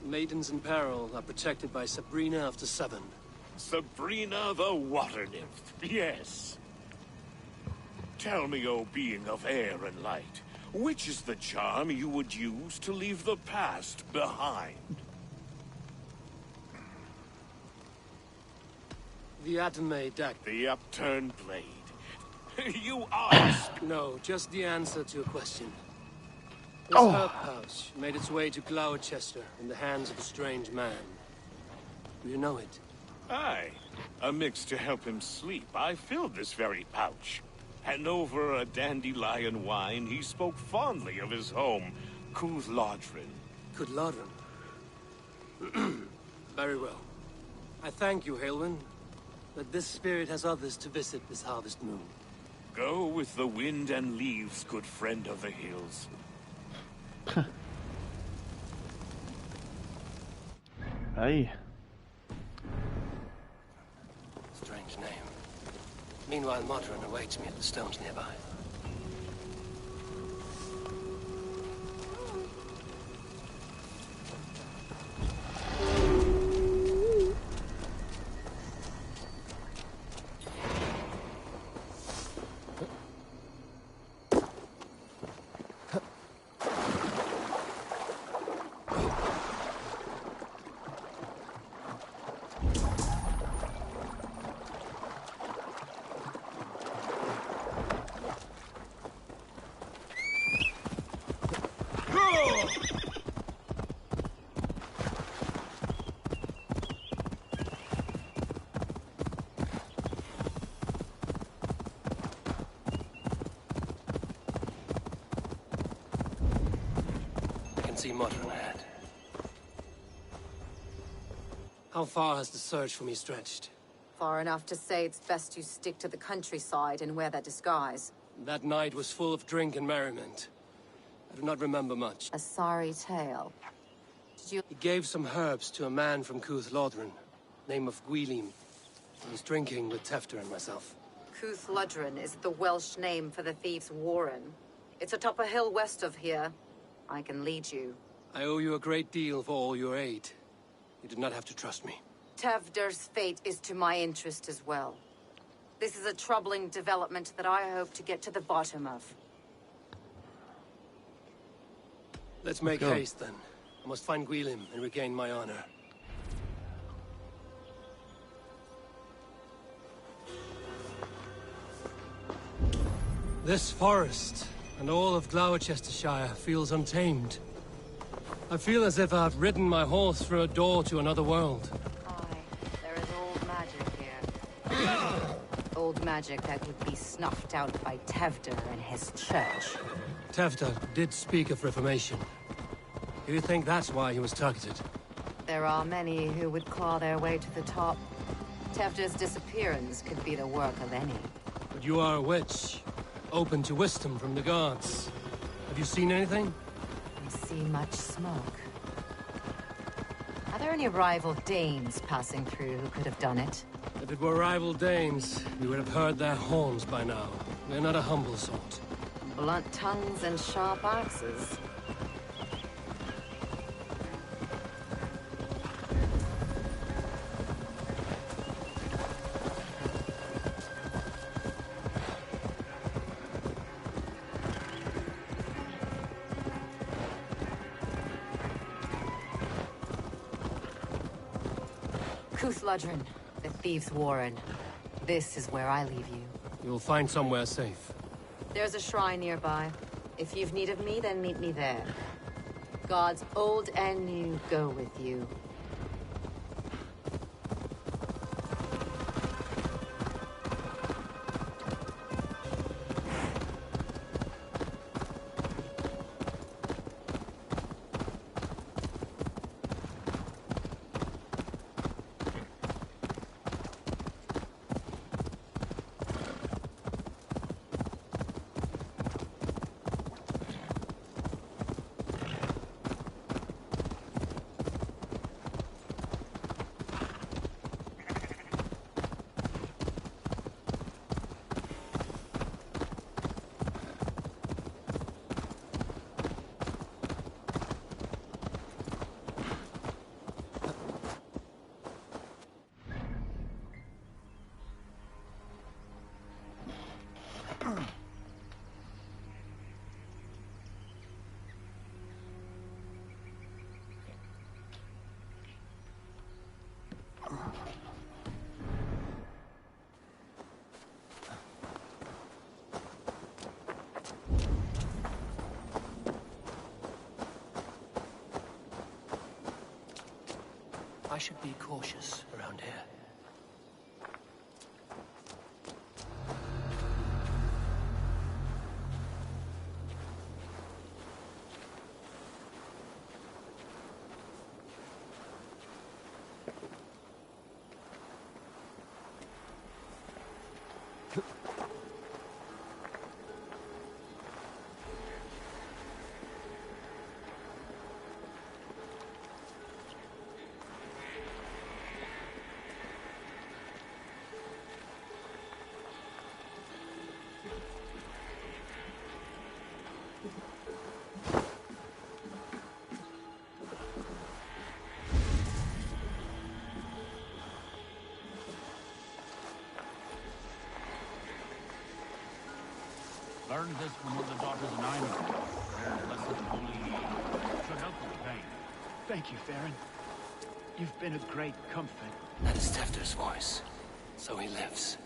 Maidens in peril are protected by Sabrina of the Seven. Sabrina the Water Nymph, yes. Tell me, O being of air and light, which is the charm you would use to leave the past behind? The Atome deck. The upturned blade. You asked! No, just the answer to a question. This herb pouch made its way to Gloucester in the hands of a strange man. Do you know it? Aye. Amidst to help him sleep, I filled this very pouch. And over a dandelion wine, he spoke fondly of his home, Cooth-Lodrin. Cooth-Lodrin? Very well. I thank you, Halwyn, but this spirit has others to visit this harvest moon. Go with the wind and leaves, good friend of the hills. Hey. Strange name. Meanwhile, Modron awaits me at the stones nearby. See Modron ahead. How far has the search for me stretched? Far enough to say it's best you stick to the countryside and wear that disguise. That night was full of drink and merriment. I do not remember much. A sorry tale. Did you... He gave some herbs to a man from Cooth-Lodrin, name of Gwylim. He was drinking with Tefter and myself. Cooth-Lodrin is the Welsh name for the thieves' warren. It's atop a hill west of here. I can lead you. I owe you a great deal for all your aid. You do not have to trust me. Tevder's fate is to my interest as well. This is a troubling development that I hope to get to the bottom of. Let's make haste, then. I must find Gwylim and regain my honor. This forest and all of Gloucestershire feels untamed. I feel as if I've ridden my horse through a door to another world. Aye, there is old magic here. Old magic that would be snuffed out by Tevder and his church. Tefter did speak of reformation. Do you think that's why he was targeted? There are many who would claw their way to the top. Tevder's disappearance could be the work of any. But you are a witch. Open to wisdom from the gods. Have you seen anything? I see much smoke. Are there any rival Danes passing through who could have done it? If it were rival Danes, we would have heard their horns by now. They're not a humble sort. Blunt tongues and sharp axes. Cooth-Lodrin, the thieves' warren. This is where I leave you. You'll find somewhere safe. There's a shrine nearby. If you've need of me, then meet me there. Gods old and new go with you. I should be cautious around here. Learned this from one of the daughters of Nine. Their blessed and holy should help with the pain. Thank you, Farron. You've been a great comfort. That is Tefter's voice. So he lives.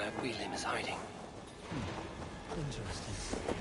where Gwilym is hiding. Interesting.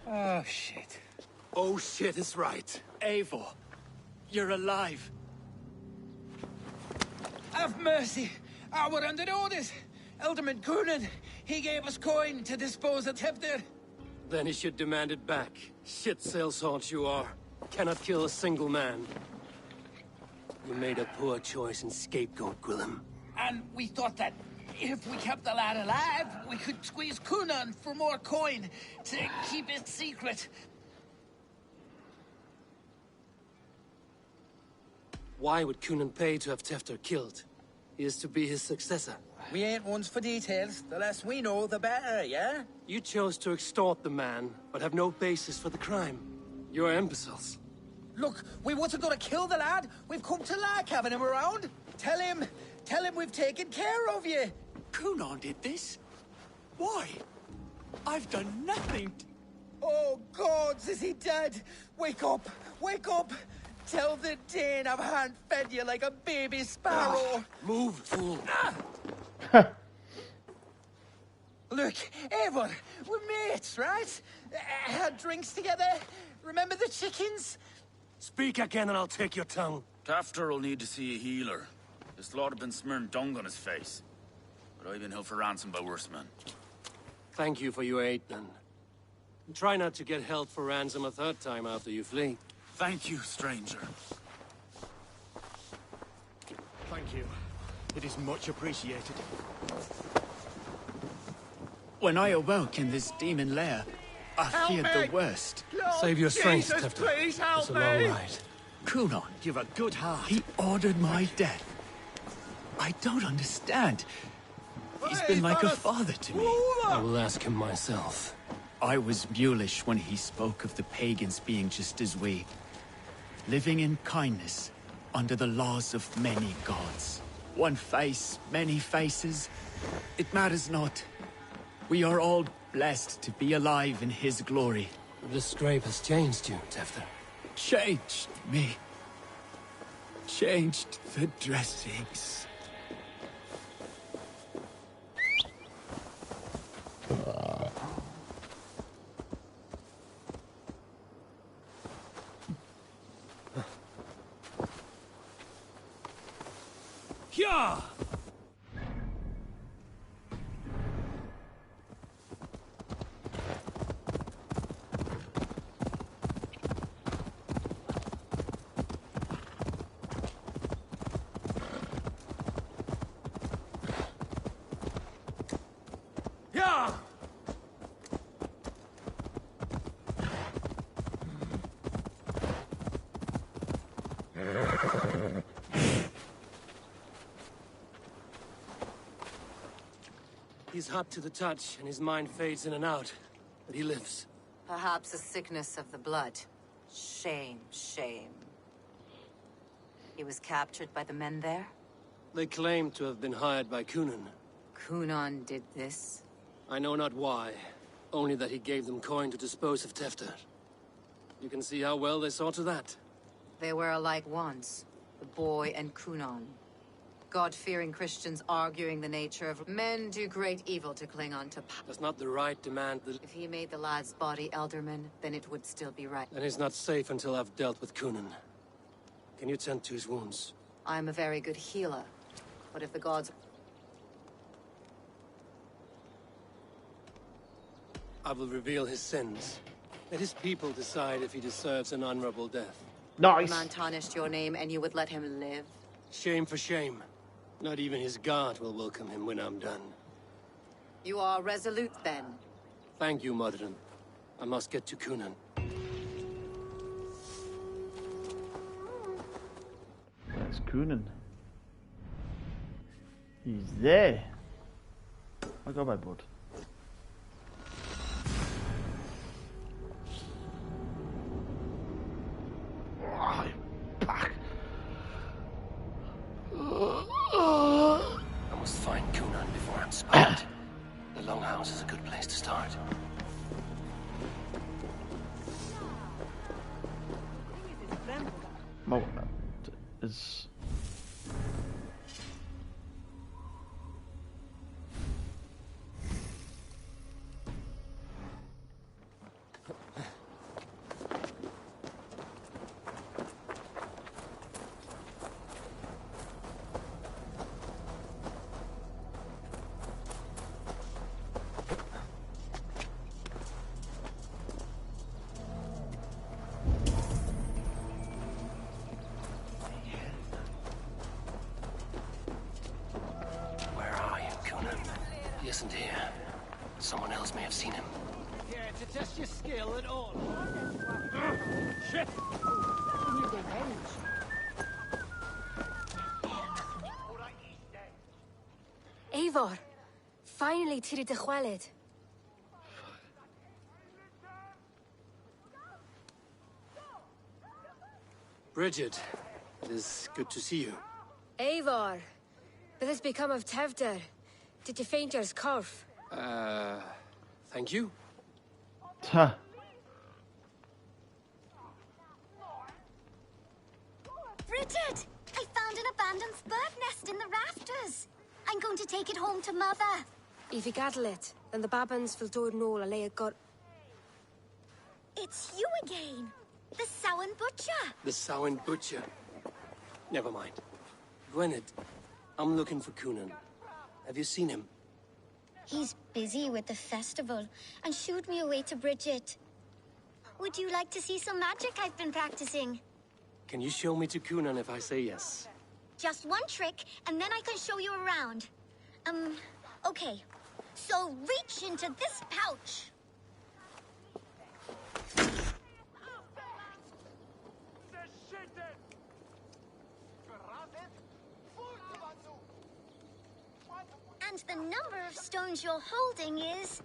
Oh, shit. Oh, shit is right. Eivor, you're alive. Have mercy! We're under orders! Alderman Coonan, he gave us coin to dispose of Tefter. Then he should demand it back. Shit sellsalt you are. Cannot kill a single man. You made a poor choice in scapegoat, Gwilym. And we thought that if we kept the lad alive, we could squeeze Coonan for more coin to keep it secret. Why would Coonan pay to have Tefter killed? He is to be his successor. We ain't ones for details. The less we know, the better, yeah? You chose to extort the man, but have no basis for the crime. You're imbeciles. Look, we wasn't gonna kill the lad. We've come to like having him around. Tell him we've taken care of you. Coonan did this? Why? I've done nothing. Oh, gods, is he dead? Wake up! Wake up! Tell the Dane I've hand-fed you like a baby sparrow. Move, fool. Look, Eivor, we're mates, right? Had drinks together. Remember the chickens? Speak again and I'll take your tongue. Tafter will need to see a healer. This lord have been smearing dung on his face. But I've been held for ransom by worse men. Thank you for your aid, then. And try not to get held for ransom a third time after you flee. Thank you, stranger. Thank you. It is much appreciated. When I awoke in this demon lair, I feared the worst. Lord, save your strength, Jesus, Tefter. please help It's a me. long ride. Coonan, You've a good heart. he ordered my death. I don't understand. He's been like a father to me. I will ask him myself. I was mulish when he spoke of the pagans being just as we, living in kindness under the laws of many gods. One face, many faces. It matters not. We are all blessed to be alive in his glory. The scrape has changed you, Tefter. Changed me. Changed the dressings. Yeah! Yeah! He's hot to the touch, and his mind fades in and out. But he lives. Perhaps a sickness of the blood. Shame, shame. He was captured by the men there? They claim to have been hired by Coonan. Coonan did this? I know not why. Only that he gave them coin to dispose of Tefter. You can see how well they saw to that. They were alike once. The boy and Coonan. God-fearing Christians arguing the nature of men do great evil to cling on to power. Does not the right demand the... If he made the lad's body alderman, then it would still be right. Then he's not safe until I've dealt with Coonan. Can you tend to his wounds? I am a very good healer, but if the gods... I will reveal his sins. Let his people decide if he deserves an honorable death. The man tarnished your name and you would let him live? Shame for shame. Not even his god will welcome him when I'm done. You are resolute, then. Thank you, Modron. I must get to Coonan. Where's Coonan? He's there. I got my bud. I'm back. I must find Coonan before I'm spotted. The Longhouse is a good place to start. Oh, is... Isn't here. Someone else may have seen him. Yeah, to test your skill at all. Shit! Eivor, finally tiri de chwaled. Bridget, it is good to see you. Eivor, what has become of Tevder? Did you faint your scarf? Thank you. Huh. Bridget! I found an abandoned bird nest in the rafters. I'm going to take it home to Mother. If you gaddle it, then the babans will do no a lay got. It's you again. The Samhain Butcher. The Samhain Butcher. Never mind. Gwynedd, I'm looking for Coonan. Have you seen him? He's busy with the festival and shooed me away to Bridget. Would you like to see some magic I've been practicing? Can you show me to Coonan if I say yes? Just one trick, and then I can show you around. Okay. So reach into this pouch. And the number of stones you're holding is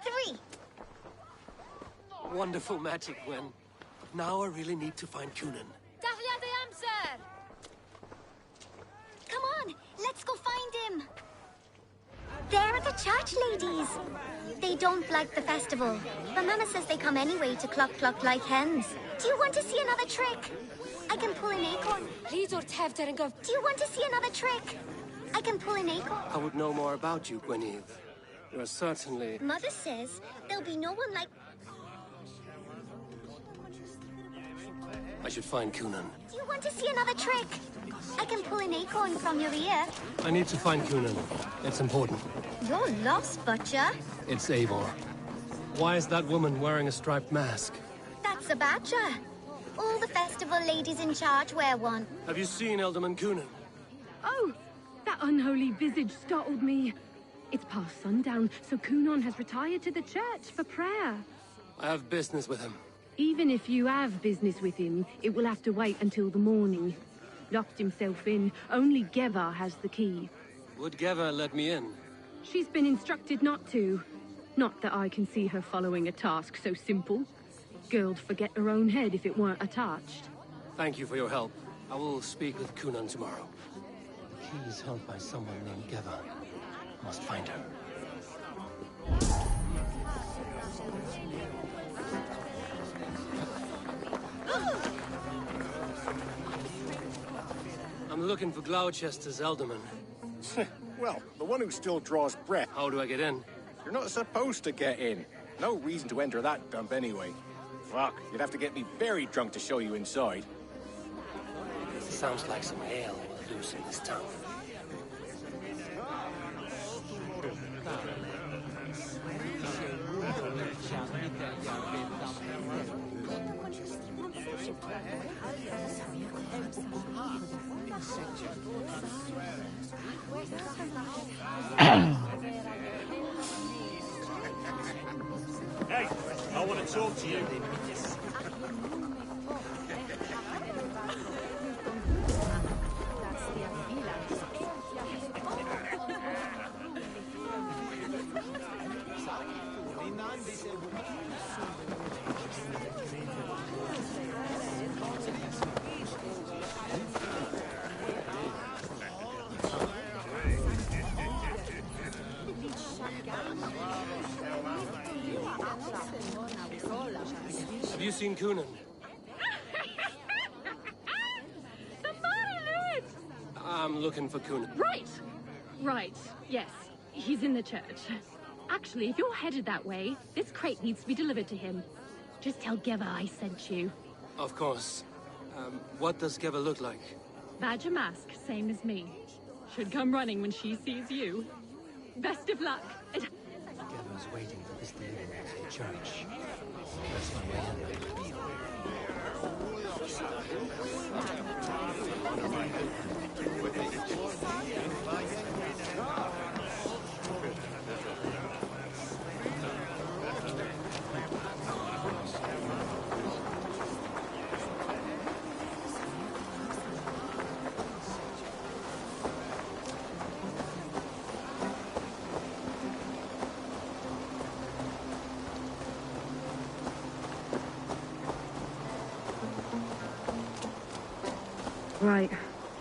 3. Wonderful magic, Gwen. Now I really need to find Coonan. Come on, let's go find him. There are the church ladies. They don't like the festival, but Mama says they come anyway to cluck cluck like hens. Do you want to see another trick? I can pull an acorn. Please don't have to go. Do you want to see another trick? I can pull an acorn. I would know more about you, Gwynedd. You are certainly... Mother says there'll be no one like... I should find Coonan. Do you want to see another trick? I can pull an acorn from your ear. I need to find Coonan. It's important. You're lost, Butcher. It's Eivor. Why is that woman wearing a striped mask? That's a badger. All the festival ladies in charge wear one. Have you seen Elderman Coonan? Oh, that unholy visage startled me. It's past sundown, so Coonan has retired to the church for prayer. I have business with him. Even if you have business with him, it will have to wait until the morning. Locked himself in. Only Geva has the key. Would Geva let me in? She's been instructed not to. Not that I can see her following a task so simple. Girl'd forget her own head if it weren't attached. Thank you for your help. I will speak with Coonan tomorrow. She's held by someone named Geva. Must find her. I'm I'm looking for Gloucester's alderman. Well, the one who still draws breath. How do I get in? You're not supposed to get in. No reason to enter that dump anyway. Fuck, you'd have to get me very drunk to show you inside. Sounds like some ale will loosen this tongue. Hey, I want to talk to you. Have you seen Coonan? Somebody lives! I'm looking for Coonan. Right! Right, yes. He's in the church. Actually, if you're headed that way, this crate needs to be delivered to him. Just tell Geva I sent you. Of course. What does Geva look like? Badger mask, same as me. Should come running when she sees you. Best of luck. Geva's waiting for this delivery to the church. That's my way in. Right.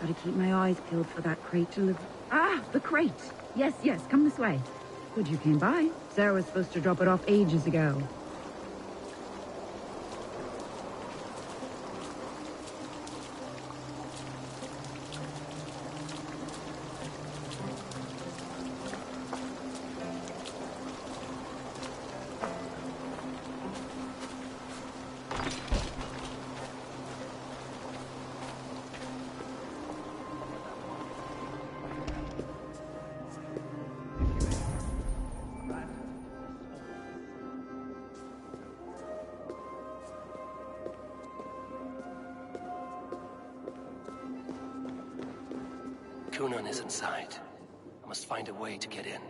Gotta keep my eyes peeled for that crate to live. Ah, the crate! Yes, yes, come this way. Good you came by. Sarah was supposed to drop it off ages ago. Coonan is inside. I must find a way to get in.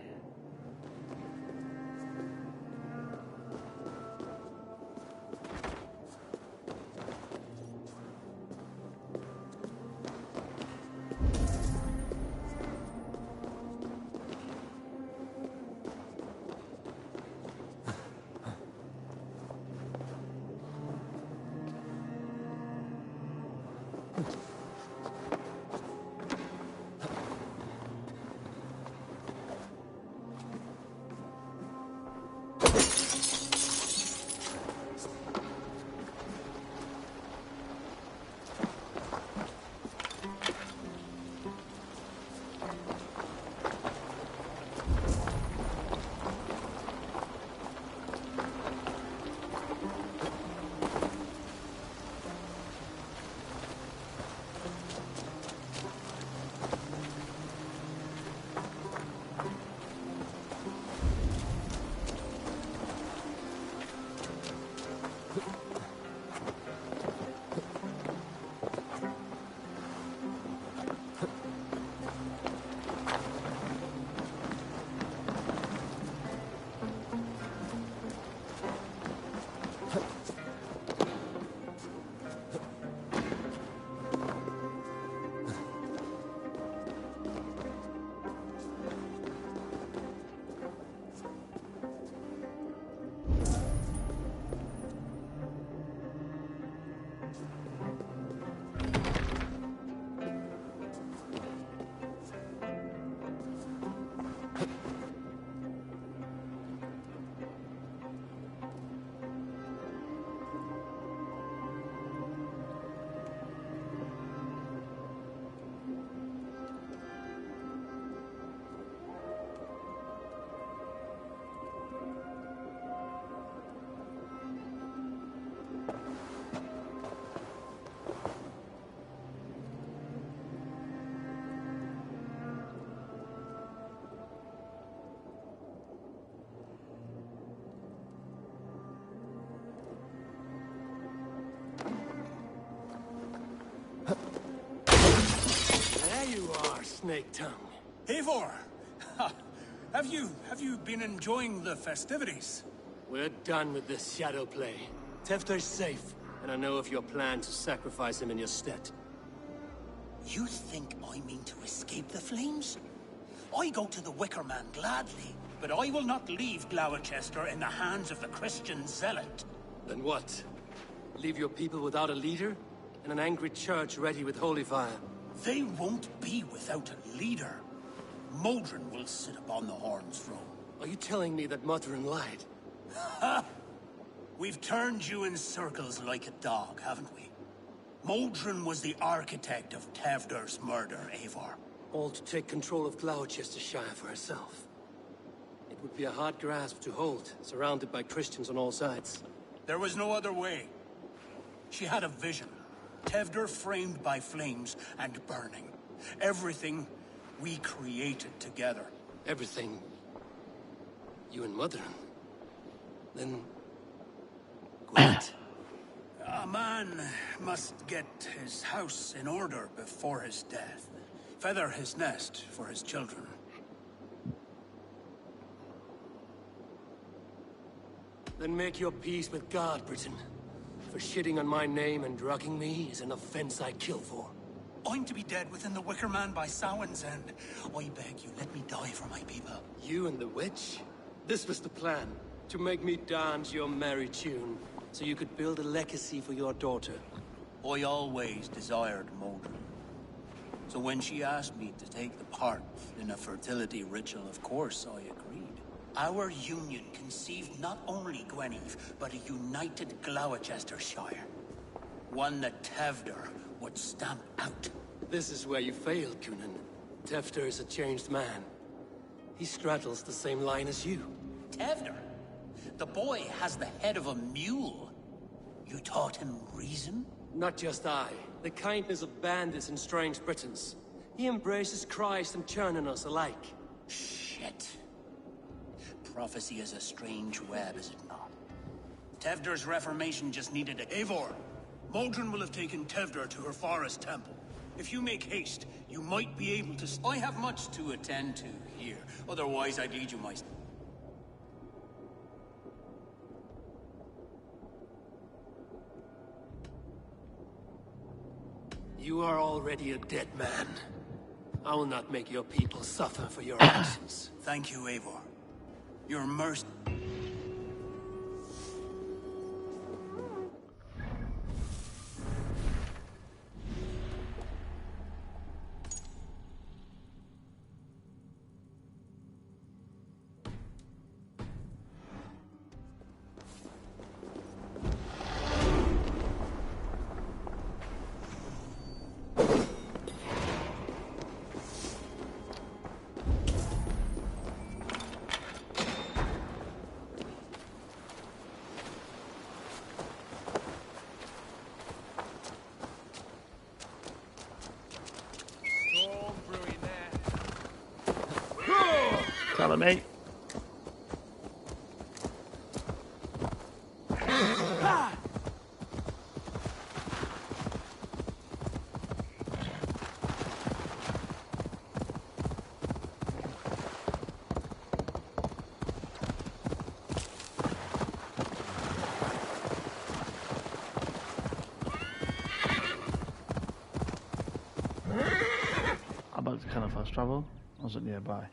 your snake tongue. Eivor! Have you been enjoying the festivities? We're done with this shadow play. Tefter's safe, and I know of your plan to sacrifice him in your stead. You think I mean to escape the flames? I go to the Wicker Man gladly, but I will not leave Gloucester in the hands of the Christian zealot. Then what? Leave your people without a leader? And an angry church ready with holy fire? They won't be without a leader. Modron will sit upon the Horn's throne. Are you telling me that Modron lied? Ha! We've turned you in circles like a dog, haven't we? Modron was the architect of Tevder's murder, Eivor. All to take control of Gloucestershire for herself. It would be a hard grasp to hold, surrounded by Christians on all sides. There was no other way. She had a vision. Tevder framed by flames and burning. Everything we created together. Everything? You and Modron? Then... Gwent? A man must get his house in order before his death. Feather his nest for his children. Then make your peace with God, Britain. For shitting on my name and drugging me is an offense I'd kill for. I'm to be dead within the Wicker Man by Samhain's end. I beg you, let me die for my people. You and the witch? This was the plan. To make me dance your merry tune, so you could build a legacy for your daughter. I always desired Modron. So when she asked me to take the part in a fertility ritual, of course I agreed. Our union conceived not only Gweneve, but a united Gloucestershire. One that Tevder would stamp out. This is where you failed, Cunan. Tefter is a changed man. He straddles the same line as you. Tevder? The boy has the head of a mule. You taught him reason? Not just I. The kindness of bandits and strange Britons. He embraces Christ and churning us alike. Shit. Prophecy is a strange web, is it not? Tevder's reformation just needed a... Eivor, Modron will have taken Tevder to her forest temple. If you make haste, you might be able to... I have much to attend to here. Otherwise, I'd lead you myself. You are already a dead man. I will not make your people suffer for your actions. Thank you, Eivor. Your mercy... Tell me. About to kind of fast travel, or was it nearby?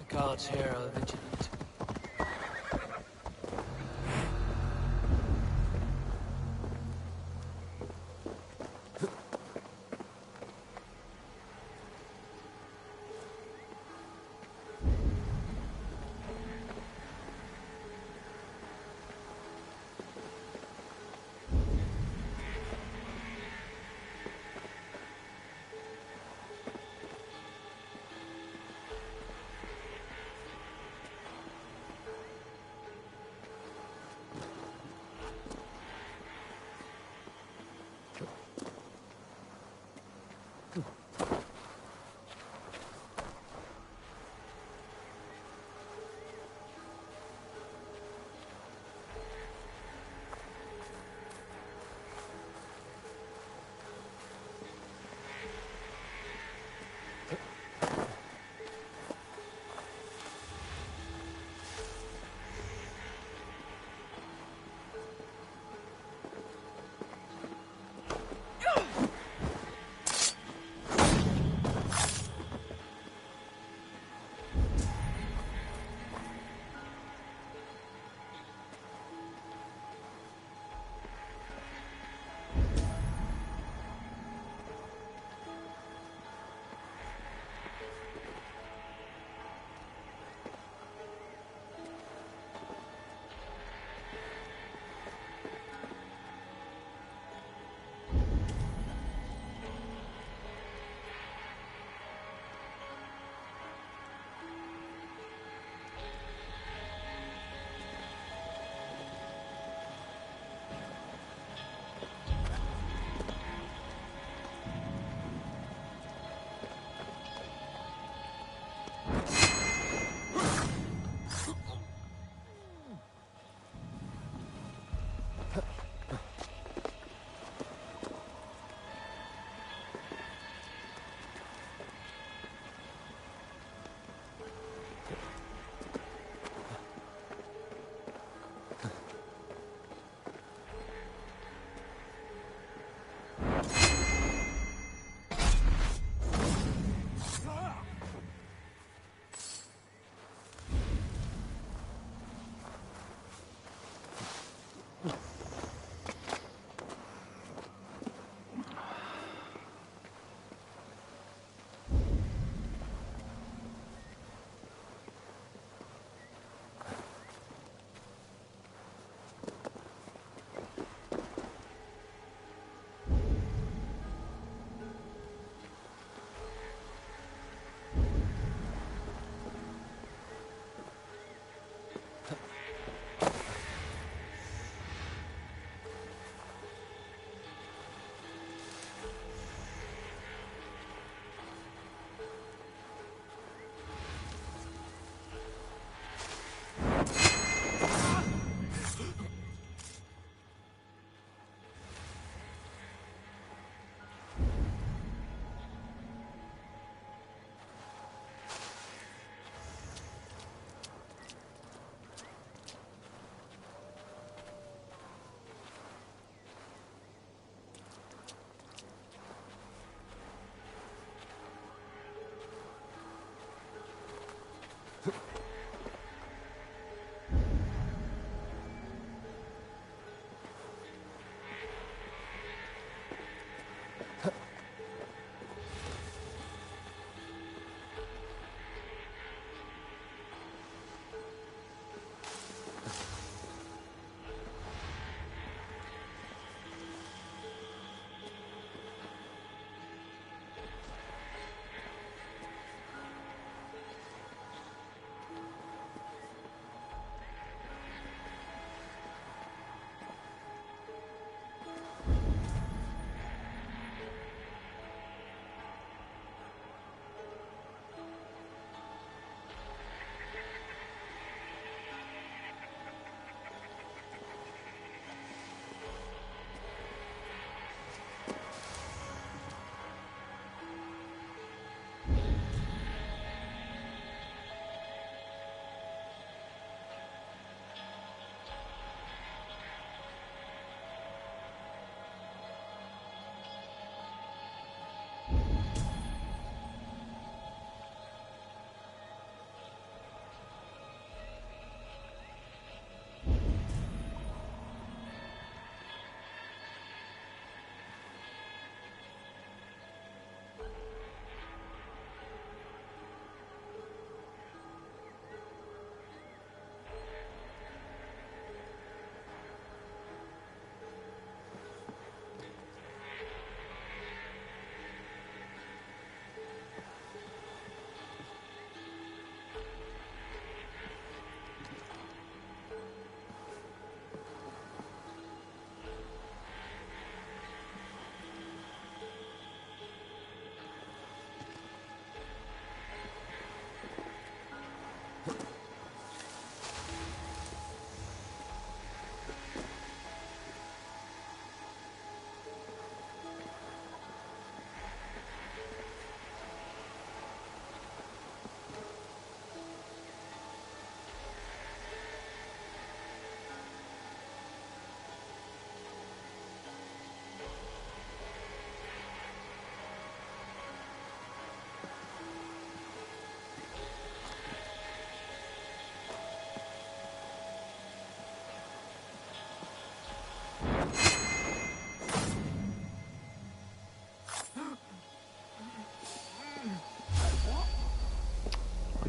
Guards here are vigilant.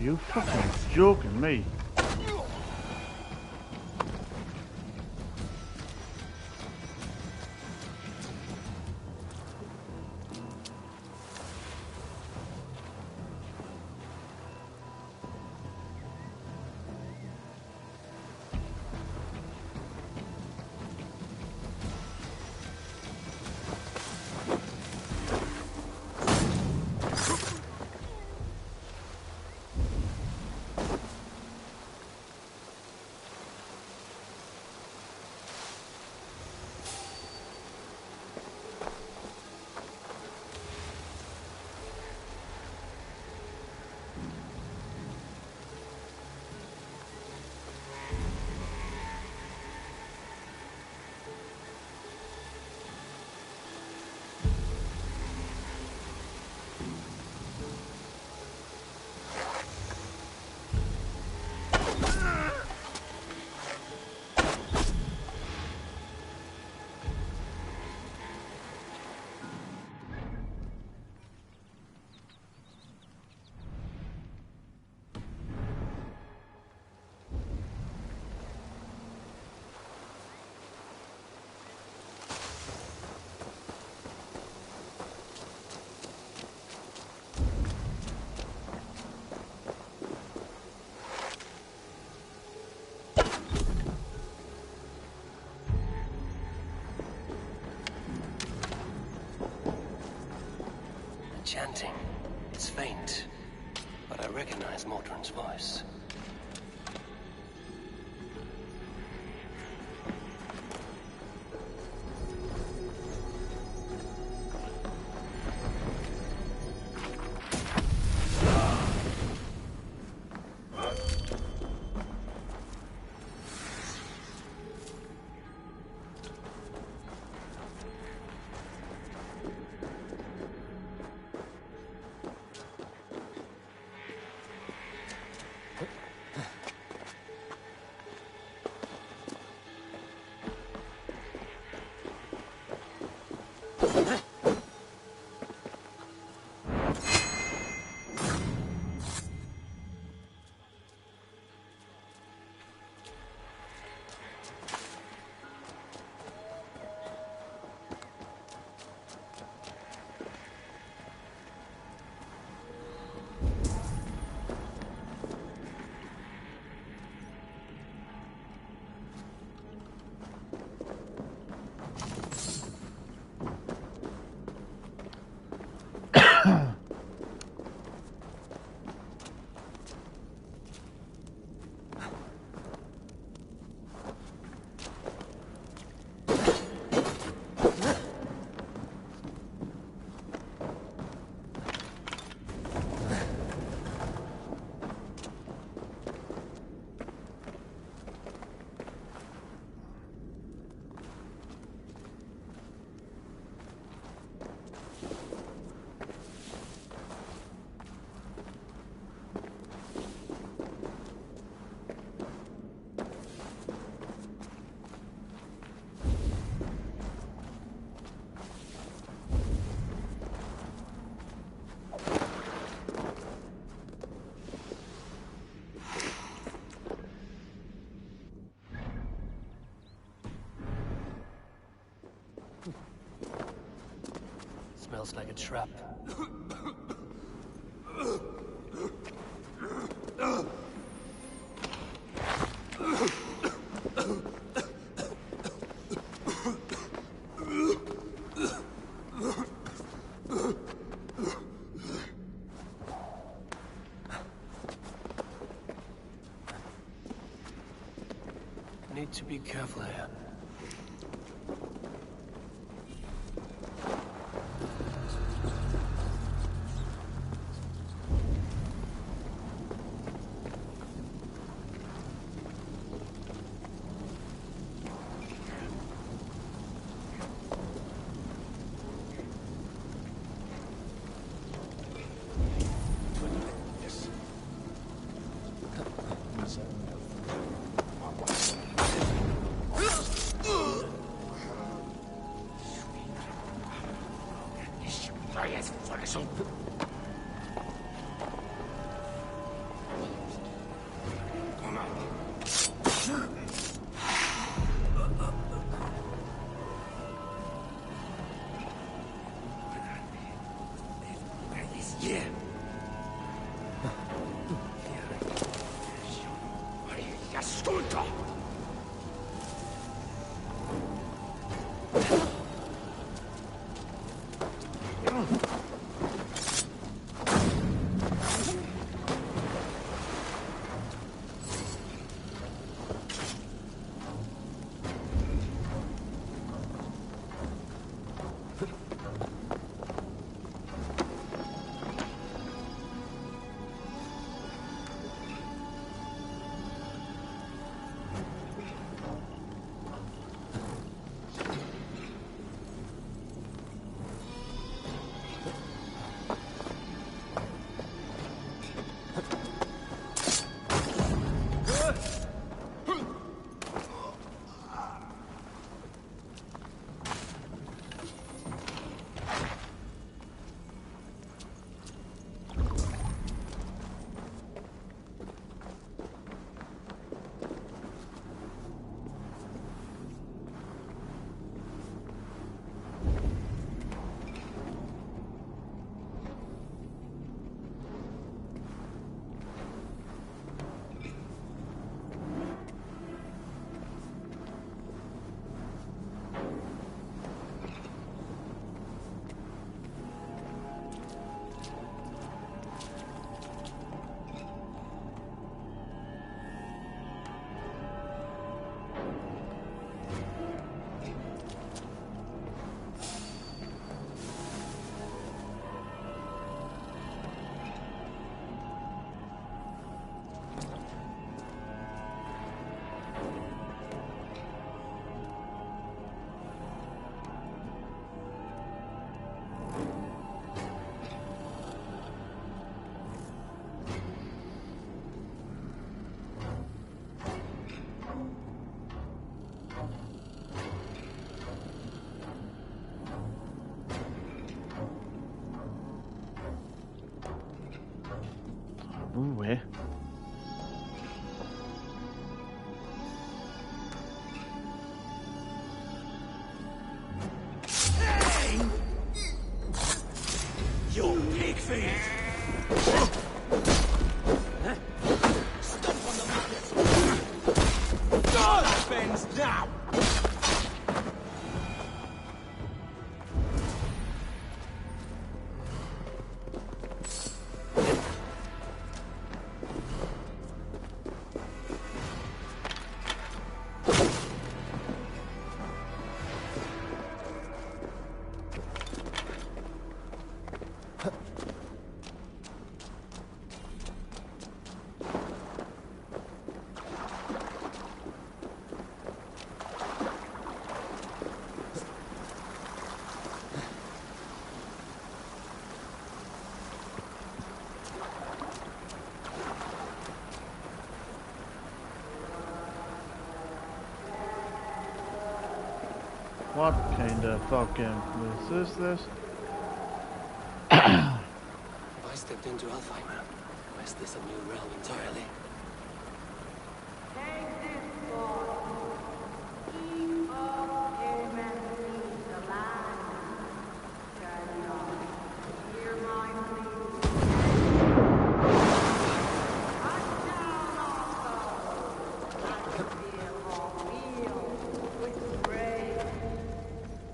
Are you fucking joking me? Chanting. It's faint, but I recognize Mordrin's voice. Smells like a trap. Need to be careful here. Ooh, eh? You pig fiend! Stop on the magnet! God bends now! What kind of fucking place is this? I stepped into Alfheim. Or is this a new realm entirely?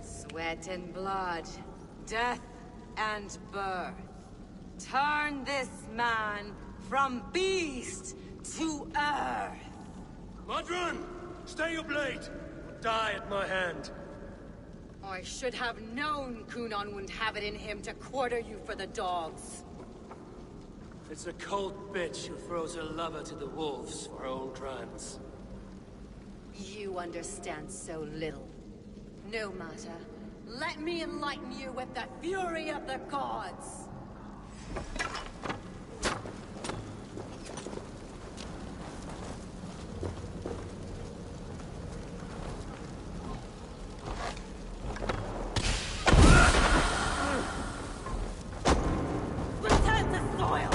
Sweat and blood, death and birth. Turn this man from beast to earth. Modron! Stay your blade! Die at my hand. I should have known Kunon wouldn't have it in him to quarter you for the dogs. It's a cold bitch who throws her lover to the wolves for her own crimes. You understand so little. No matter. Let me enlighten you with the fury of the gods. Return to soil!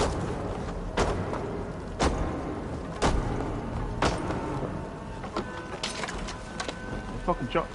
Fucking shot.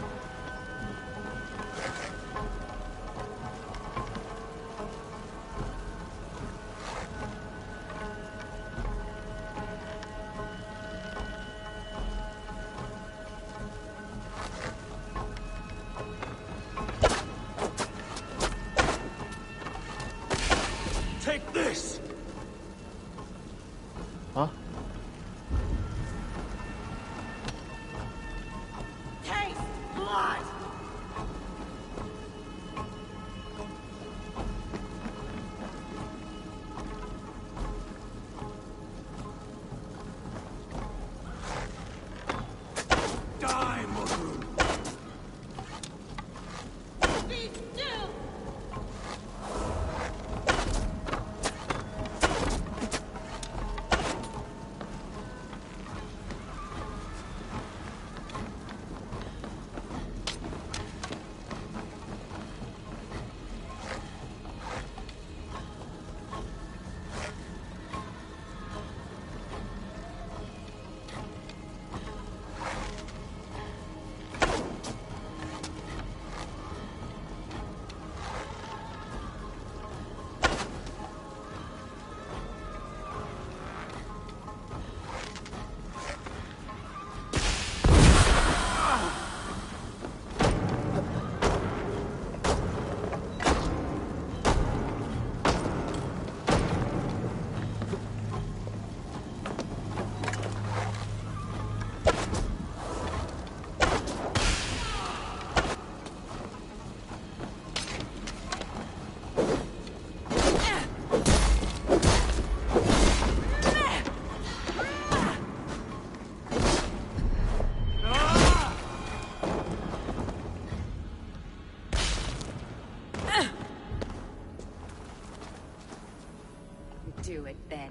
Do it then.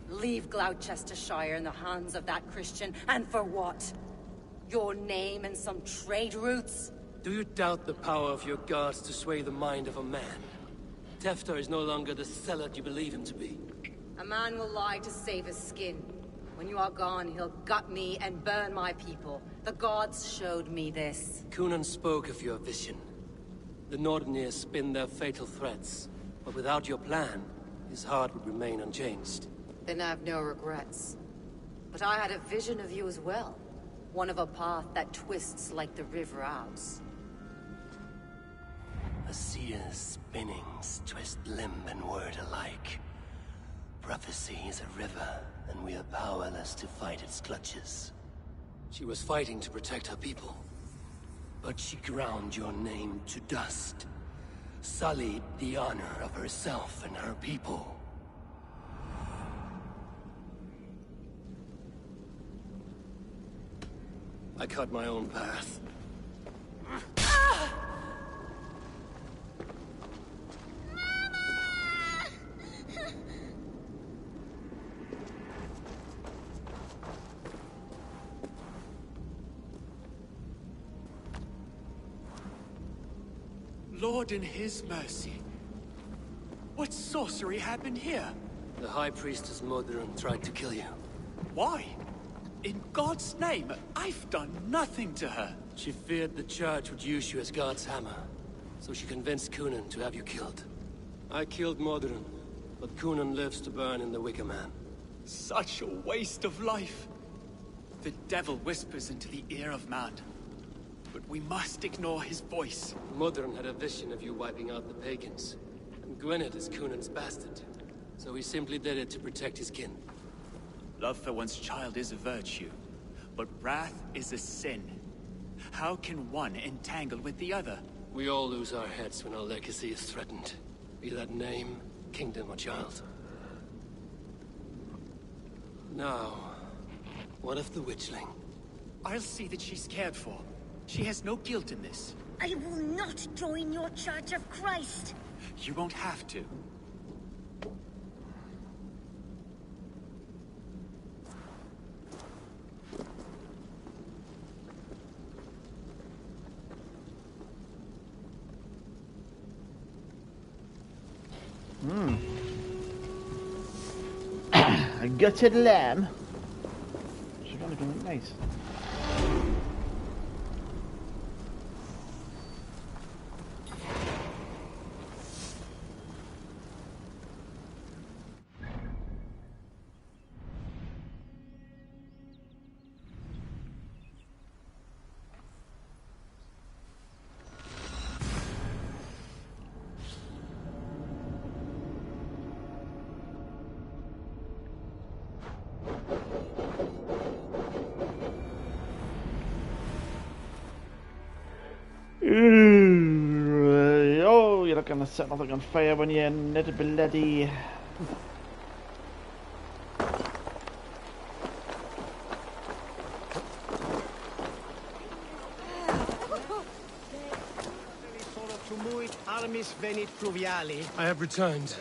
Leave Gloucestershire in the hands of that Christian, and for what? Your name and some trade routes? Do you doubt the power of your gods to sway the mind of a man? Tefter is no longer the zealot you believe him to be. A man will lie to save his skin. When you are gone, he'll gut me and burn my people. The gods showed me this. Cunan spoke of your vision. The Nordenir spin their fatal threats, but without your plan, his heart would remain unchanged. Then I have no regrets. But I had a vision of you as well. One of a path that twists like the River Ouse. A seer's spinnings twist limb and word alike. Prophecy is a river, and we are powerless to fight its clutches. She was fighting to protect her people. But she ground your name to dust. Sullied the honor of herself and her people. I cut my own path. Lord in his mercy. What sorcery happened here? The High Priestess Modron tried to kill you. Why? In God's name, I've done nothing to her. She feared the Church would use you as God's hammer, so she convinced Cunan to have you killed. I killed Modron, but Cunan lives to burn in the Wicker Man. Such a waste of life. The devil whispers into the ear of man, but we must ignore his voice. Modron had a vision of you wiping out the pagans, and Gwynedd is Cunan's bastard, so he simply did it to protect his kin. Love for one's child is a virtue, but wrath is a sin. How can one entangle with the other? We all lose our heads when our legacy is threatened. Be that name, kingdom, or child. Now, what of the witchling? I'll see that she's cared for. She has no guilt in this. I will not join your Church of Christ. You won't have to. A gutted lamb. Should only be nice. Oh, you're not going to set nothing on fire when you're nitty bloody. I have returned.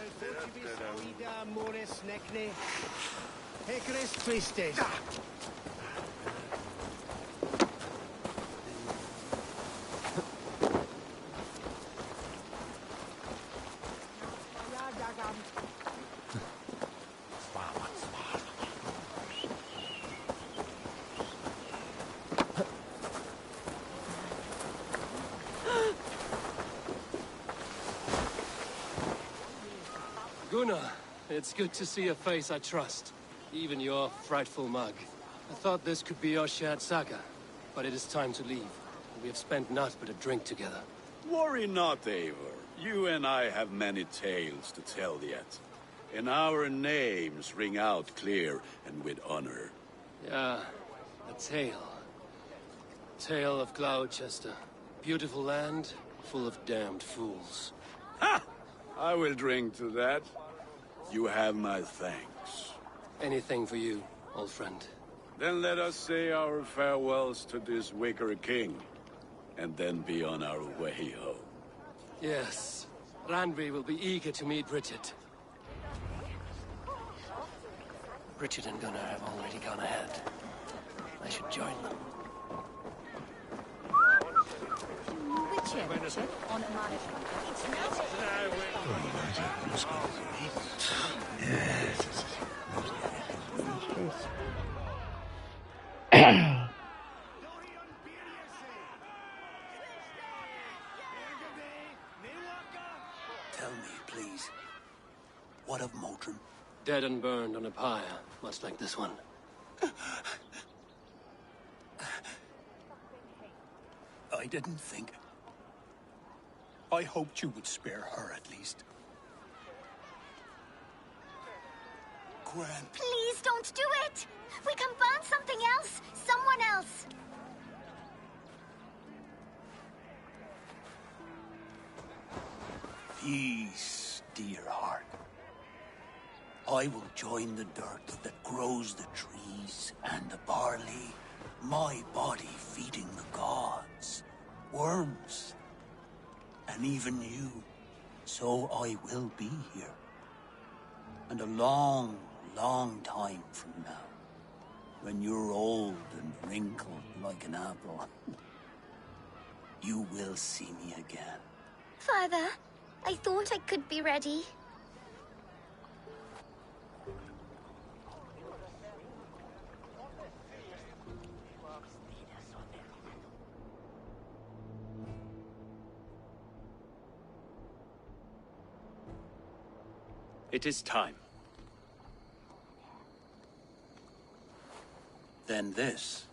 Gunnar, it's good to see a face I trust. Even your frightful mug. I thought this could be our shared saga, but it is time to leave. We have spent naught but a drink together. Worry not, Eivor. You and I have many tales to tell yet. And our names ring out clear and with honor. Yeah, a tale. Tale of Gloucester. Beautiful land, full of damned fools. Ha! I will drink to that. You have my thanks. Anything for you, old friend. Then let us say our farewells to this Wicker King, and then be on our way home. Yes, Randvi will be eager to meet Bridget. Richard and Gunnar have already gone ahead. I should join them. Richard, on Tell me, please, what of Moultrie? Dead and burned on a pyre, much like this one. I didn't think. I hoped you would spare her at least. Gwen. Please don't do it! We can burn something else! Someone else! Peace, dear heart. I will join the dirt that grows the trees and the barley, my body feeding the gods, worms, and even you. So I will be here. And a long, long time from now, when you're old and wrinkled like an apple, you will see me again. Father, I thought I could be ready. It is time. Then this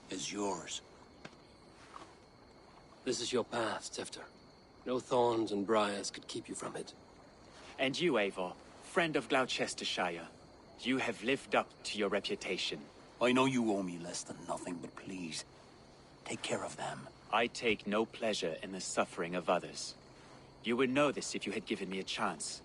is yours. This is your path, Tifter. No thorns and briars could keep you from it. And you, Eivor, friend of Gloucestershire, you have lived up to your reputation. I know you owe me less than nothing, but please, take care of them. I take no pleasure in the suffering of others. You would know this if you had given me a chance.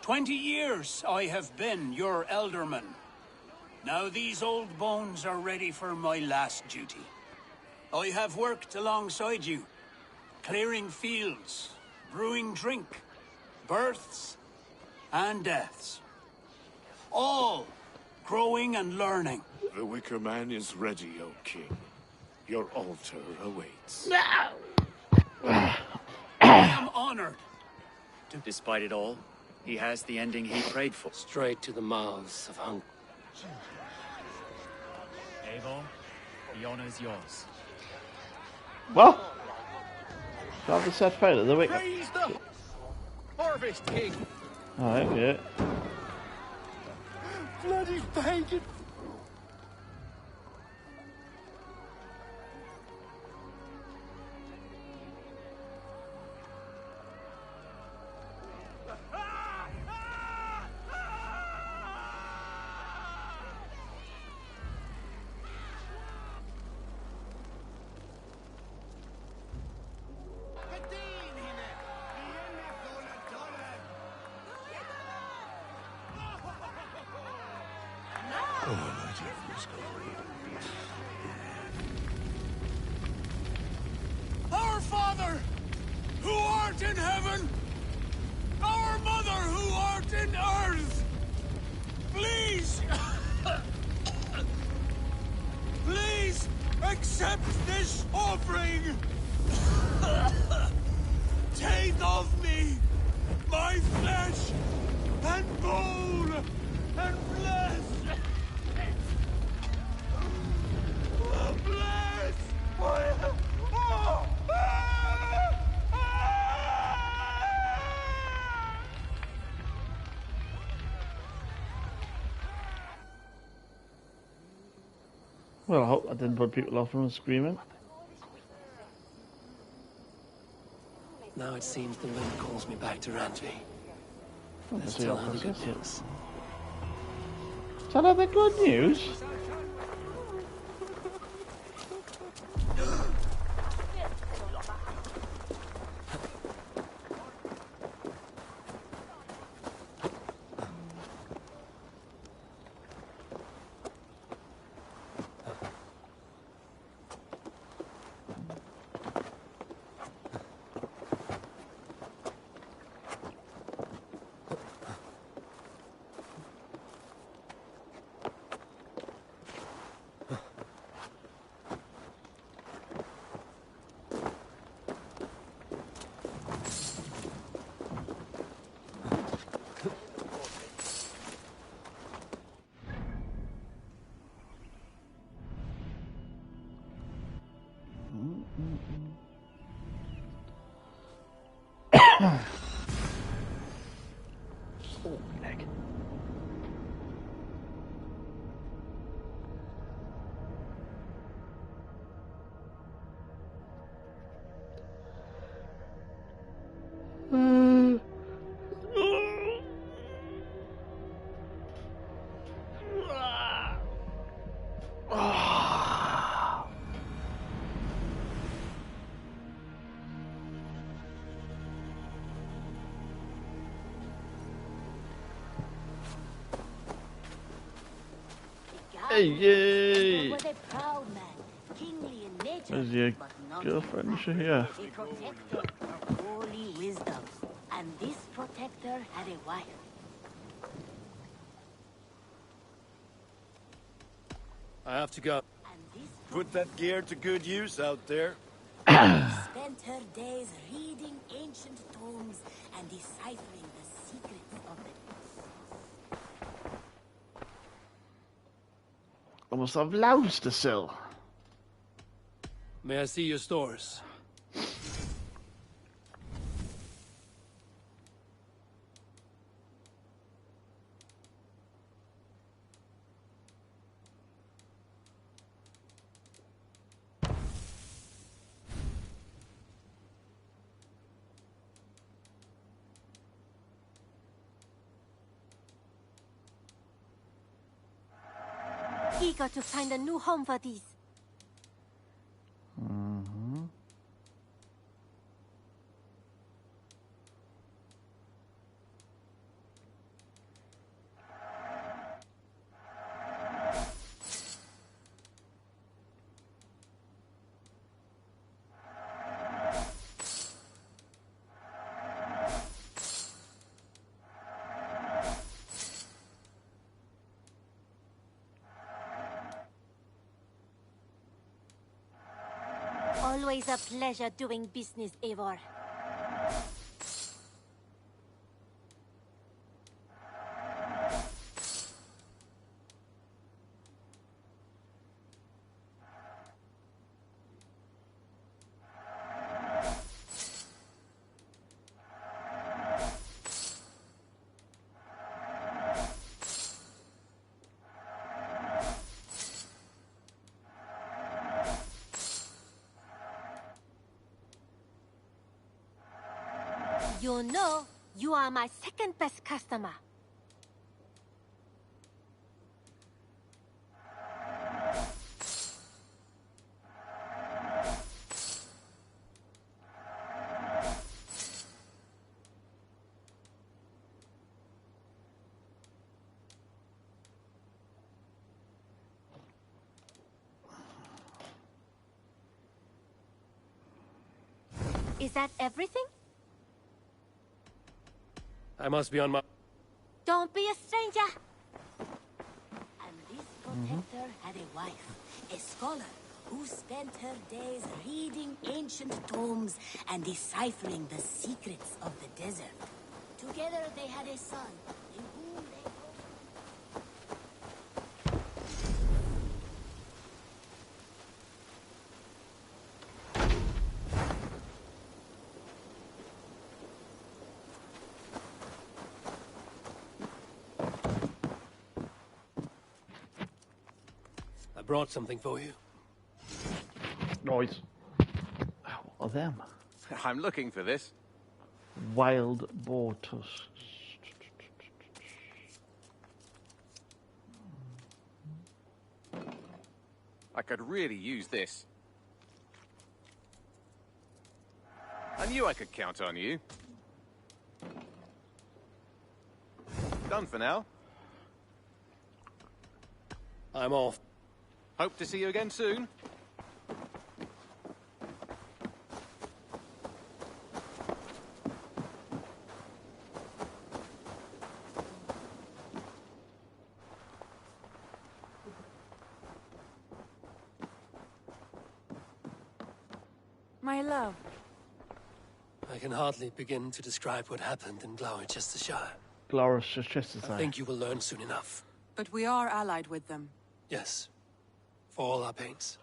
"20 years I have been your elderman. Now these old bones are ready for my last duty. I have worked alongside you, clearing fields, brewing drink, births and deaths. All growing and learning. The Wicker Man is ready, O King. Your altar awaits. I am honored. Despite it all, he has the ending he prayed for. Straight to the mouths of hunger. Eivor, the honor is yours. Well, have the set fail of the week. Praise the Harvest King. Alright, yeah. Bloody pagan. Our Father, who art in heaven, our Mother, who art in earth, please, please accept this offering. Take of me my flesh and bone and flesh. Bless my... Well, I hope that didn't put people off from screaming. Now it seems the wind calls me back to Rantry. Oh, There's still other good news. Is that other good news? Oh, leg. Hey! Was a proud man, kingly in nature, Where's your but not girlfriend? in Is she fact. here? A protector of holy wisdom, and this protector had a wife. I have to go. Put that gear to good use out there. Spent her days reading ancient tomes and deciphering the secrets of the I must have loads to sell. May I see your stores? eager to find a new home for these. Always a pleasure doing business, Eivor. You know, you are my second best customer. Is that everything? I must be on my... Don't be a stranger. And this protector had a wife, a scholar, who spent her days reading ancient tomes and deciphering the secrets of the desert. Together they had a son, in whom they... I brought something for you. Noise. What are them? I'm looking for this. Wild boar tusks. I could really use this. I knew I could count on you. Done for now. I'm off. Hope to see you again soon. My love. I can hardly begin to describe what happened in Gloucestershire. Gloucestershire. I think you will learn soon enough. But we are allied with them. Yes. For all our pains.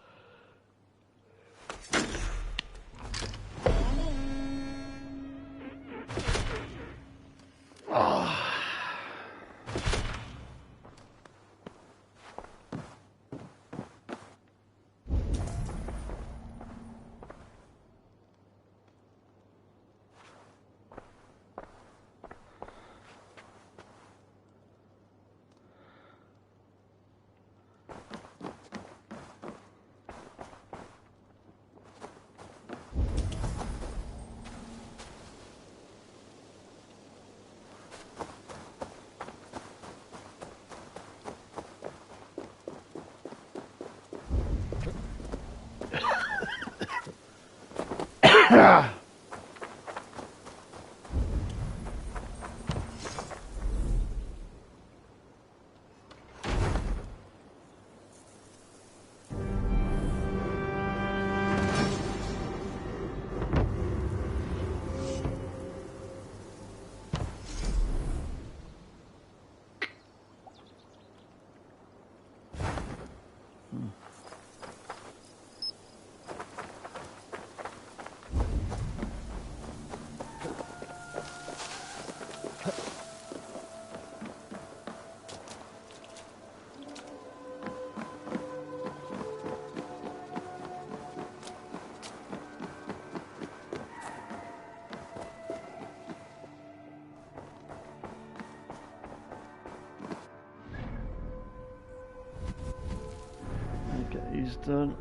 Okay, he's done.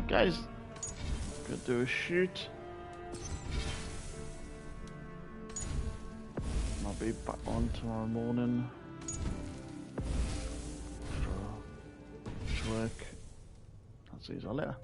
Guys, gonna do a shoot. I'll be back on tomorrow morning for work. I'll see you all later.